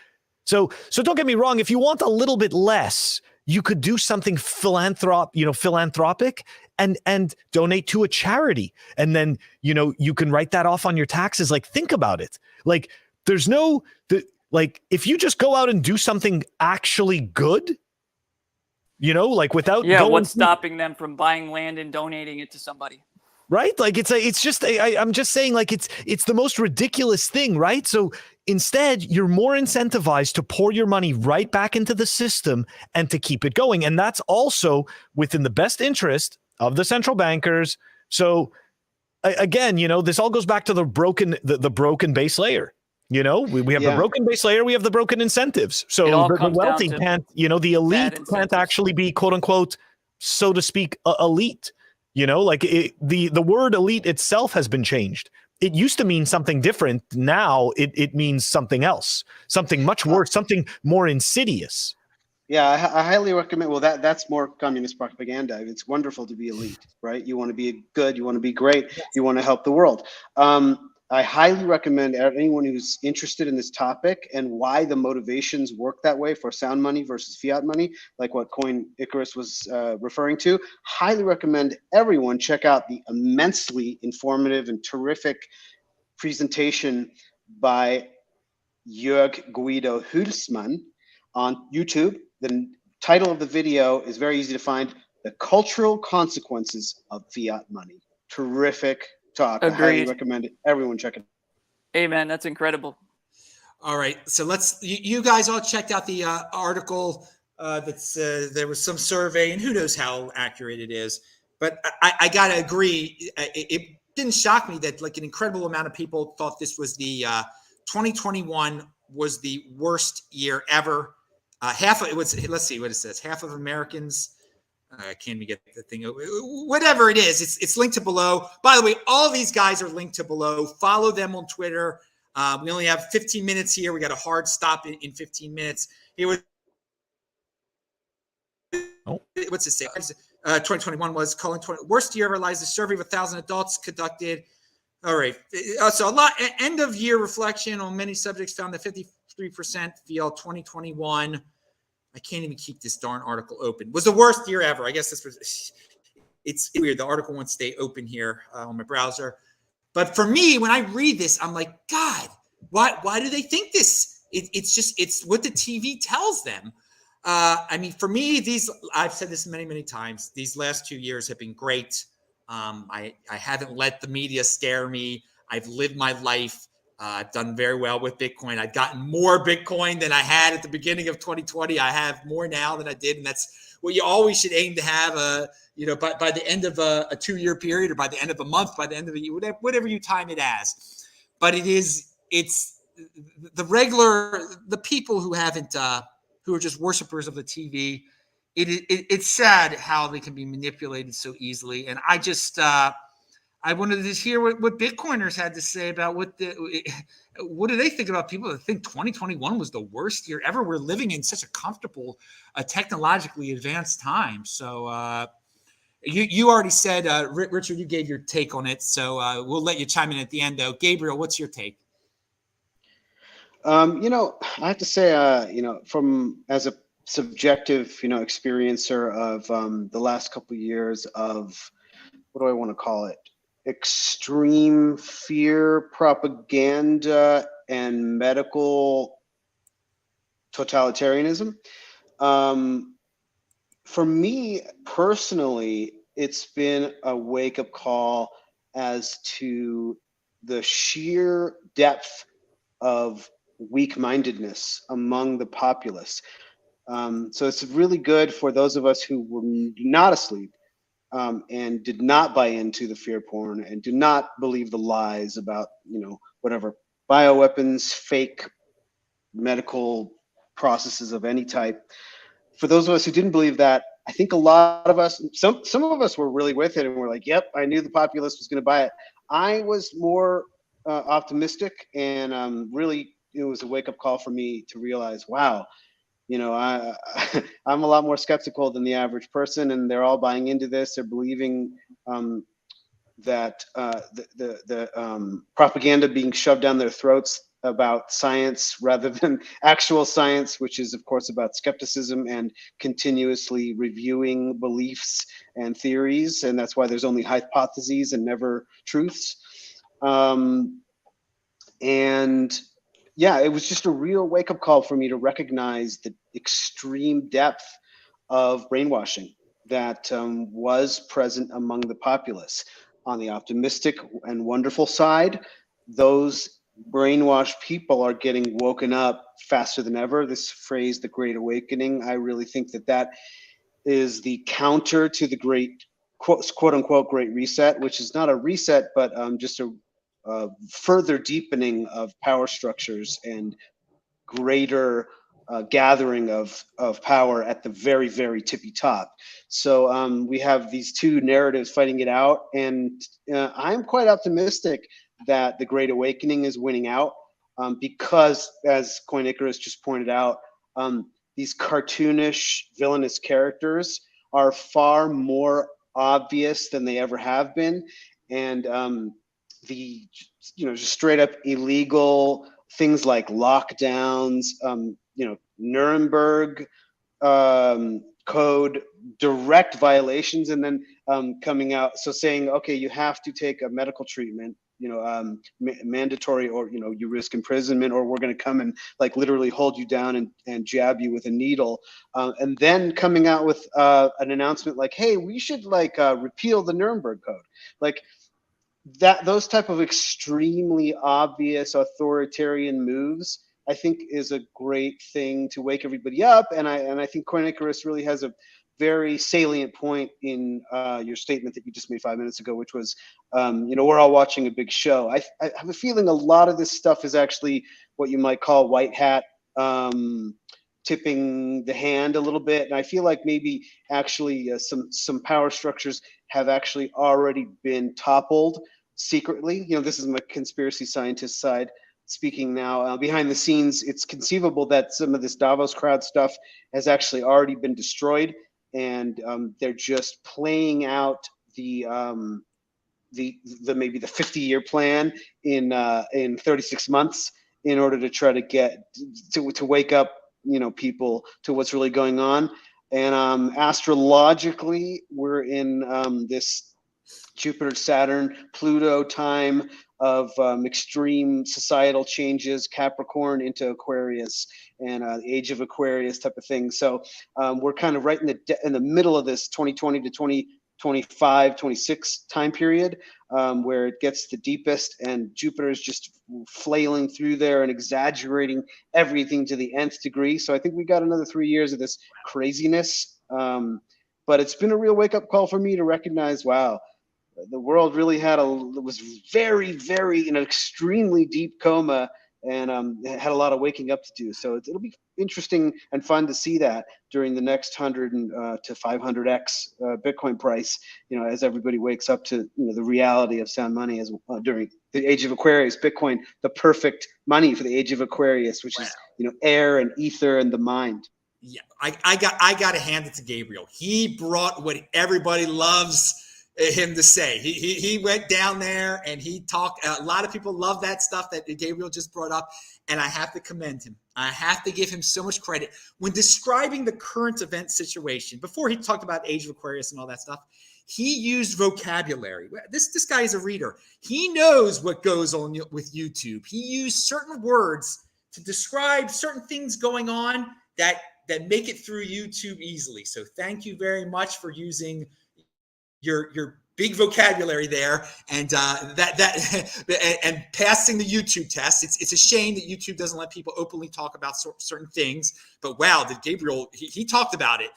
So don't get me wrong. If you want a little bit less, you could do something philanthropic and donate to a charity. And then, you can write that off on your taxes. Like, think about it. Like, if you just go out and do something actually good, without what's stopping them from buying land and donating it to somebody? Right? Like I'm just saying, like, it's the most ridiculous thing, right? So instead, you're more incentivized to pour your money right back into the system and to keep it going. And that's also within the best interest of the central bankers. So again, this all goes back to the broken base layer. We have the broken base layer, we have the broken incentives. So the wealthy can't, the elite can't actually be, quote unquote, so to speak, elite. The word elite itself has been changed. It used to mean something different. Now it means something else, something much worse, something more insidious. Yeah, I highly recommend. Well, that's more communist propaganda. It's wonderful to be elite, right? You want to be good. You want to be great. Yes. You want to help the world. I highly recommend anyone who's interested in this topic and why the motivations work that way for sound money versus fiat money, like what Coin Icarus was referring to. Highly recommend everyone check out the immensely informative and terrific presentation by Jörg Guido Hülsmann on YouTube. The title of the video is very easy to find: The Cultural Consequences of Fiat Money. Terrific talk. Agreed. I highly recommend it. Everyone check it. Amen. That's incredible. All right. So you guys all checked out the article there was some survey, and who knows how accurate it is, but I got to agree. It didn't shock me that like an incredible amount of people thought this was the 2021 was the worst year ever. Half of it was, let's see what it says. Half of Americans I can't even get the thing. Whatever it is, it's linked to below. By the way, all these guys are linked to below. Follow them on Twitter. We only have 15 minutes here. We got a hard stop in 15 minutes. Here was what's it say? 2021 was calling worst year ever. Lies the survey of 1,000 adults conducted. All right. So a lot end of year reflection on many subjects found that 53% feel 2021. I can't even keep this darn article open. Was the worst year ever. I guess this was. It's weird. The article won't stay open here on my browser. But for me, when I read this, I'm like, God, why do they think this? It's what the TV tells them. I mean, for me, I've said this many, many times. These last 2 years have been great. I haven't let the media scare me. I've lived my life. I've done very well with Bitcoin. I've gotten more Bitcoin than I had at the beginning of 2020. I have more now than I did. And that's what you always should aim to have, by the end of a 2-year period, or by the end of a month, by the end of a year, whatever you time it as. But it's the people who haven't, who are just worshipers of the TV. It's sad how they can be manipulated so easily. And I just, I wanted to hear what Bitcoiners had to say about what do they think about people that think 2021 was the worst year ever. We're living in such a comfortable, technologically advanced time. So you already said, Richard, you gave your take on it. So we'll let you chime in at the end, though. Gabriel, what's your take? I have to say, from as a subjective, experiencer of the last couple of years of, what do I want to call it? Extreme fear propaganda and medical totalitarianism. For me personally, it's been a wake-up call as to the sheer depth of weak-mindedness among the populace. So it's really good for those of us who were not asleep and did not buy into the fear porn and do not believe the lies about, whatever bioweapons, fake medical processes of any type. For those of us who didn't believe that, I think a lot of us, some of us were really with it and we're like, yep, I knew the populace was going to buy it. I was more optimistic, and really it was a wake-up call for me to realize, wow, I'm a lot more skeptical than the average person, and they're all buying into this. They're believing that the propaganda being shoved down their throats about science rather than actual science, which is of course about skepticism and continuously reviewing beliefs and theories, and that's why there's only hypotheses and never truths. And yeah, it was just a real wake-up call for me to recognize the extreme depth of brainwashing that was present among the populace. On the optimistic and wonderful side, those brainwashed people are getting woken up faster than ever. This phrase, the Great Awakening, I really think that is the counter to the great, quote unquote, Great Reset, which is not a reset, but just a further deepening of power structures and greater gathering of power at the very, very tippy top. So we have these two narratives fighting it out, and I'm quite optimistic that the Great Awakening is winning out because, as Coin Icarus just pointed out, these cartoonish, villainous characters are far more obvious than they ever have been, and the just straight up illegal things like lockdowns, Nuremberg code, direct violations, and then coming out, so saying, okay, you have to take a medical treatment, mandatory, or you risk imprisonment, or we're going to come and like literally hold you down and jab you with a needle, and then coming out with an announcement like, hey, we should like repeal the Nuremberg code, like that. Those type of extremely obvious authoritarian moves, I think, is a great thing to wake everybody up. And I think Coin Icarus really has a very salient point in your statement that you just made 5 minutes ago, which was, we're all watching a big show. I have a feeling a lot of this stuff is actually what you might call white hat tipping the hand a little bit. And I feel like maybe actually some power structures have actually already been toppled secretly. This is my conspiracy scientist side speaking now. Behind the scenes, it's conceivable that some of this Davos crowd stuff has actually already been destroyed, and they're just playing out the maybe the 50-year plan in 36 months in order to try to get to wake up people to what's really going on. And astrologically, we're in this Jupiter, Saturn, Pluto time of extreme societal changes, Capricorn into Aquarius, and the age of Aquarius type of thing. So we're kind of right in the middle of this 2020 to 2025, 26 time period, where it gets the deepest, and Jupiter is just flailing through there and exaggerating everything to the nth degree. So I think we got another 3 years of this craziness. But it's been a real wake-up call for me to recognize, wow, the world really was very, very in an extremely deep coma, and had a lot of waking up to do. So it'll be interesting and fun to see that during the next 100 to 500x Bitcoin price, as everybody wakes up to the reality of sound money as during the age of Aquarius. Bitcoin, the perfect money for the age of Aquarius, which is air and ether and the mind. Yeah, I got to hand it to Gabriel. He brought what everybody loves him to say. He went down there and he talked. A lot of people love that stuff that Gabriel just brought up, and I have to commend him. I have to give him so much credit when describing the current event situation. Before he talked about age of Aquarius and all that stuff, he used vocabulary. This guy is a reader. He knows what goes on with YouTube. He used certain words to describe certain things going on that make it through YouTube easily. So thank you very much for using your big vocabulary there, and and passing the YouTube test. It's a shame that YouTube doesn't let people openly talk about certain things. But wow, did Gabriel he talked about it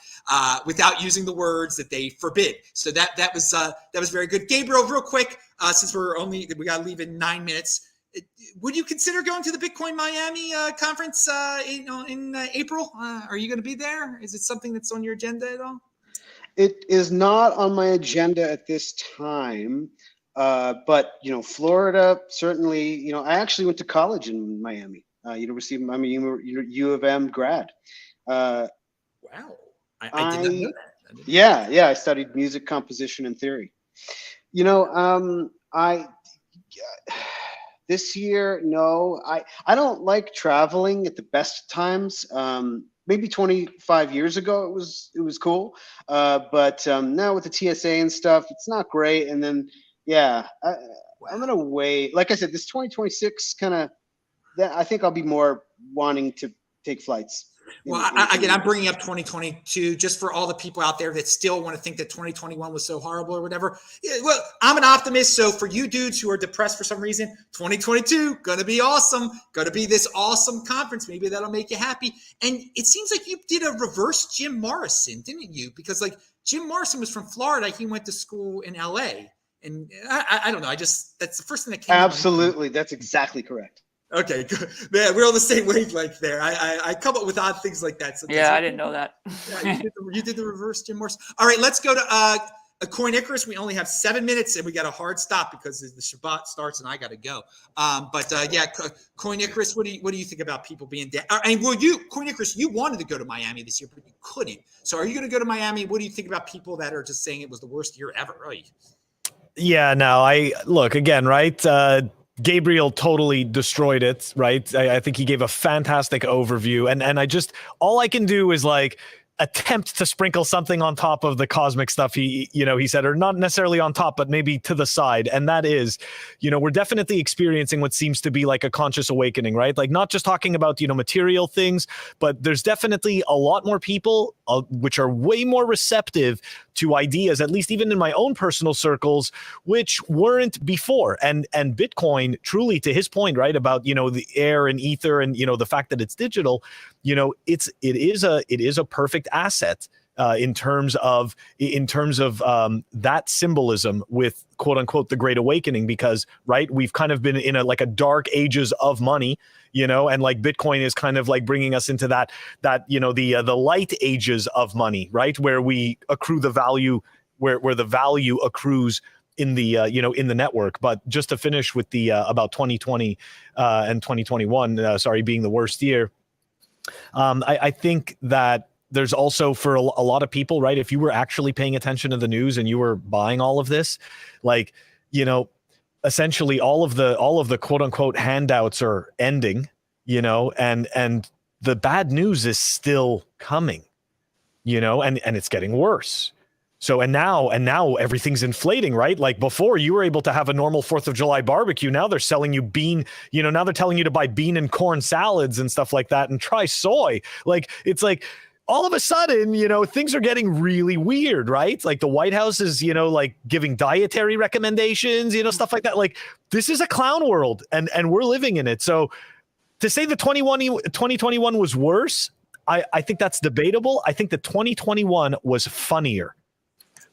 without using the words that they forbid. So that was very good. Gabriel, real quick, since we got to leave in 9 minutes. Would you consider going to the Bitcoin Miami conference in April? Are you going to be there? Is it something that's on your agenda at all? It is not on my agenda at this time, but Florida certainly. I actually went to college in Miami, University of Miami, U of M grad. Wow, I did not know that. Yeah, I studied music composition and theory. This year, no, I don't like traveling at the best times. Maybe 25 years ago, it was cool. But now with the TSA and stuff, it's not great. And then, I'm going to wait. Like I said, this 2026 I think I'll be more wanting to take flights. I'm bringing up 2022 just for all the people out there that still want to think that 2021 was so horrible or whatever. Yeah, well, I'm an optimist. So for you dudes who are depressed for some reason, 2022 going to be awesome. Going to be this awesome conference. Maybe that'll make you happy. And it seems like you did a reverse Jim Morrison, didn't you? Because Jim Morrison was from Florida. He went to school in LA. And I don't know. That's the first thing that came. Absolutely. That's exactly correct. Okay, good. Man, we're on the same wavelength there. I come up with odd things like that. Sometimes. Yeah, I didn't know that. Yeah, you did the reverse Jim Morrison. All right, let's go to a Coin Icarus. We only have 7 minutes, and we got a hard stop because the Shabbat starts, and I got to go. Coin Icarus. What do you think about people being down? And Coin Icarus, you wanted to go to Miami this year, but you couldn't. So, are you going to go to Miami? What do you think about people that are just saying it was the worst year ever? Right? Yeah. No. Look again. Right. Gabriel totally destroyed it, right? I think he gave a fantastic overview, and all I can do is attempt to sprinkle something on top of the cosmic stuff he said, or not necessarily on top, but maybe to the side. And that is, we're definitely experiencing what seems to be a conscious awakening, right? Not just talking about, material things, but there's definitely a lot more people which are way more receptive to ideas, at least even in my own personal circles, which weren't before. And Bitcoin, truly, to his point, right, about, the air and ether and, the fact that it's digital, it is a perfect asset in terms of that symbolism with quote unquote the Great Awakening, because right, we've kind of been in a dark ages of money, and like Bitcoin is kind of like bringing us into that the light ages of money, right, where we accrue the value, where the value accrues in the in the network. But just to finish with the about 2020 and 2021, sorry, being the worst year, I think that there's also for a lot of people, right, if you were actually paying attention to the news and you were buying all of this, like, essentially all of the quote unquote handouts are ending, and the bad news is still coming, and it's getting worse. So, and now everything's inflating, right? Like before you were able to have a normal 4th of July barbecue. Now they're selling you now they're telling you to buy bean and corn salads and stuff like that and try soy. Like, it's like all of a sudden, things are getting really weird, right? Like the White House is, like giving dietary recommendations, stuff like that. Like this is a clown world and we're living in it. So to say the 2021 was worse, I think that's debatable. I think that 2021 was funnier.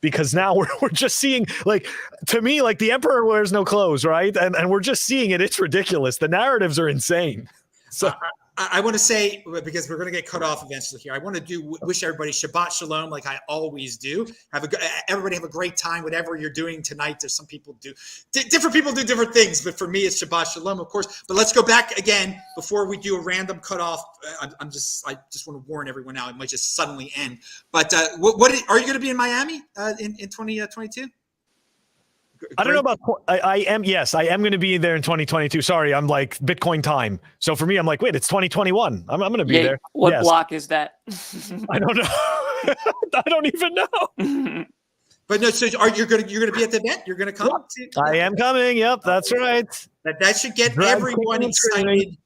Because now we're just seeing, like, to me, like the emperor wears no clothes, right? And we're just seeing it. It's ridiculous. The narratives are insane. So I want to say, because we're going to get cut off eventually here, I want to wish everybody Shabbat Shalom, like I always do. Everybody have a great time, whatever you're doing tonight. There's some people different people do different things, but for me, it's Shabbat Shalom, of course. But let's go back again before we do a random cutoff. I just want to warn everyone now, it might just suddenly end. But what are you going to be in Miami in 2022? I don't know about, I am going to be there in 2022. Sorry, I'm like Bitcoin time. So for me, I'm like, wait, it's 2021. I'm going to be there. What block is that? I don't know. I don't even know. But no, so you're going to be at the event? You're going to come? I am coming. Yep, that's right. That should get everyone excited.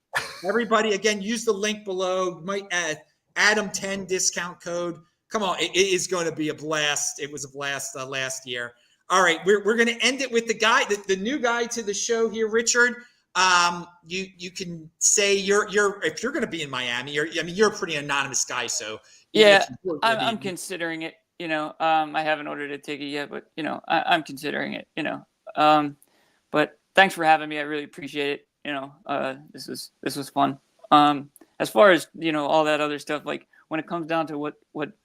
Everybody, again, use the link below. Might add Adam10 discount code. Come on, it is going to be a blast. It was a blast last year. All right, we're going to end it with the guy, the new guy to the show here, Richard. You can say if you're going to be in Miami. You're a pretty anonymous guy, so yeah, I'm considering it. I haven't ordered a ticket yet, but I'm considering it. But thanks for having me. I really appreciate it. This was fun. As far as all that other stuff, like when it comes down to what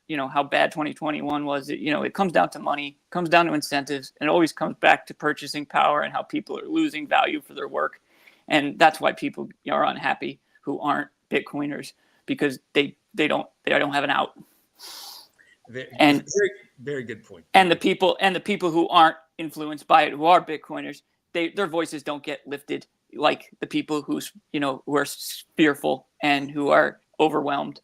how bad 2021 was, it comes down to money, comes down to incentives, and it always comes back to purchasing power and how people are losing value for their work. And that's why people are unhappy who aren't Bitcoiners, because they don't have an out. Very, very good point. And the people who aren't influenced by it, who are Bitcoiners, their voices don't get lifted like the people who are fearful and who are overwhelmed.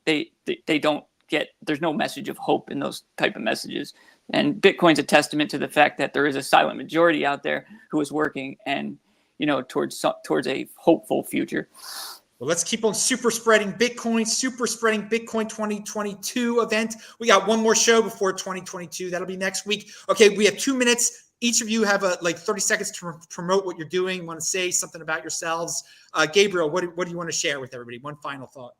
They don't get, there's no message of hope in those type of messages. And Bitcoin's a testament to the fact that there is a silent majority out there who is working and, towards a hopeful future. Well, let's keep on super spreading Bitcoin 2022 event. We got one more show before 2022. That'll be next week. Okay, we have 2 minutes. Each of you have 30 seconds to promote what you're doing. Want to say something about yourselves? Gabriel, what do you want to share with everybody? One final thought.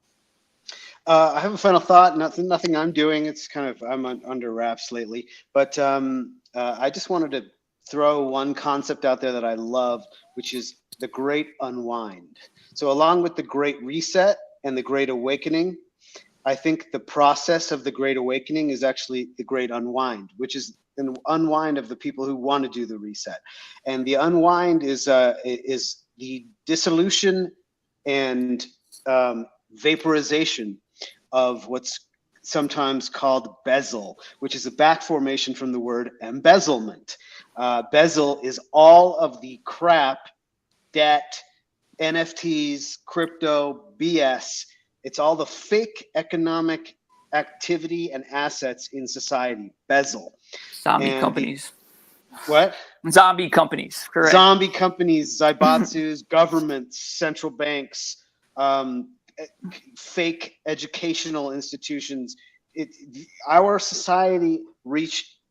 I have a final thought. Nothing I'm doing. It's kind of, I'm under wraps lately. But I just wanted to throw one concept out there that I love, which is the Great Unwind. So along with the Great Reset and the Great Awakening, I think the process of the Great Awakening is actually the Great Unwind, which is an unwind of the people who want to do the reset. And the unwind is the dissolution and vaporization of what's sometimes called bezel, which is a back formation from the word embezzlement. Bezel is all of the crap, debt, NFTs, crypto, BS. It's all the fake economic activity and assets in society. Bezel. Zombie companies. What? Zombie companies, correct. Zombie companies, Zaibatsus, governments, central banks, fake educational institutions. Our society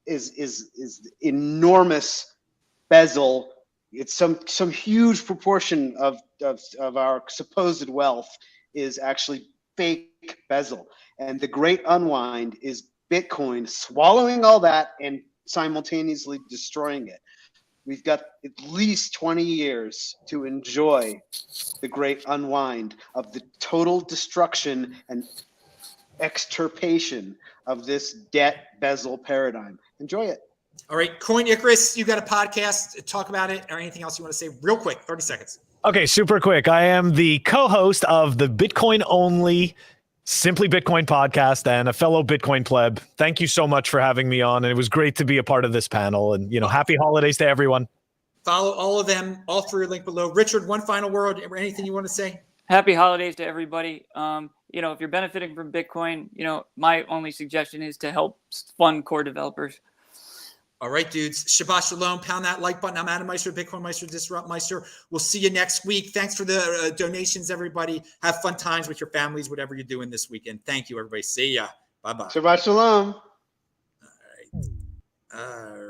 is enormous bezel. It's some huge proportion of our supposed wealth is actually fake bezel. And the great unwind is Bitcoin swallowing all that and simultaneously destroying it. We've got at least 20 years to enjoy the great unwind of the total destruction and extirpation of this debt bezel paradigm. Enjoy it. All right, Coin Icarus, you got a podcast. Talk about it or anything else you want to say real quick, 30 seconds. Okay, super quick. I am the co-host of the Bitcoin only Simply Bitcoin podcast and a fellow Bitcoin pleb. Thank you so much for having me on. And it was great to be a part of this panel. And, happy holidays to everyone. Follow all of them. All three are linked below. Richard, one final word or anything you want to say? Happy holidays to everybody. If you're benefiting from Bitcoin, my only suggestion is to help fund core developers. All right, dudes. Shabbat shalom. Pound that like button. I'm Adam Meister, BitcoinMeister, DisruptMeister. We'll see you next week. Thanks for the donations, everybody. Have fun times with your families, whatever you're doing this weekend. Thank you, everybody. See ya. Bye-bye. Shabbat shalom. All right.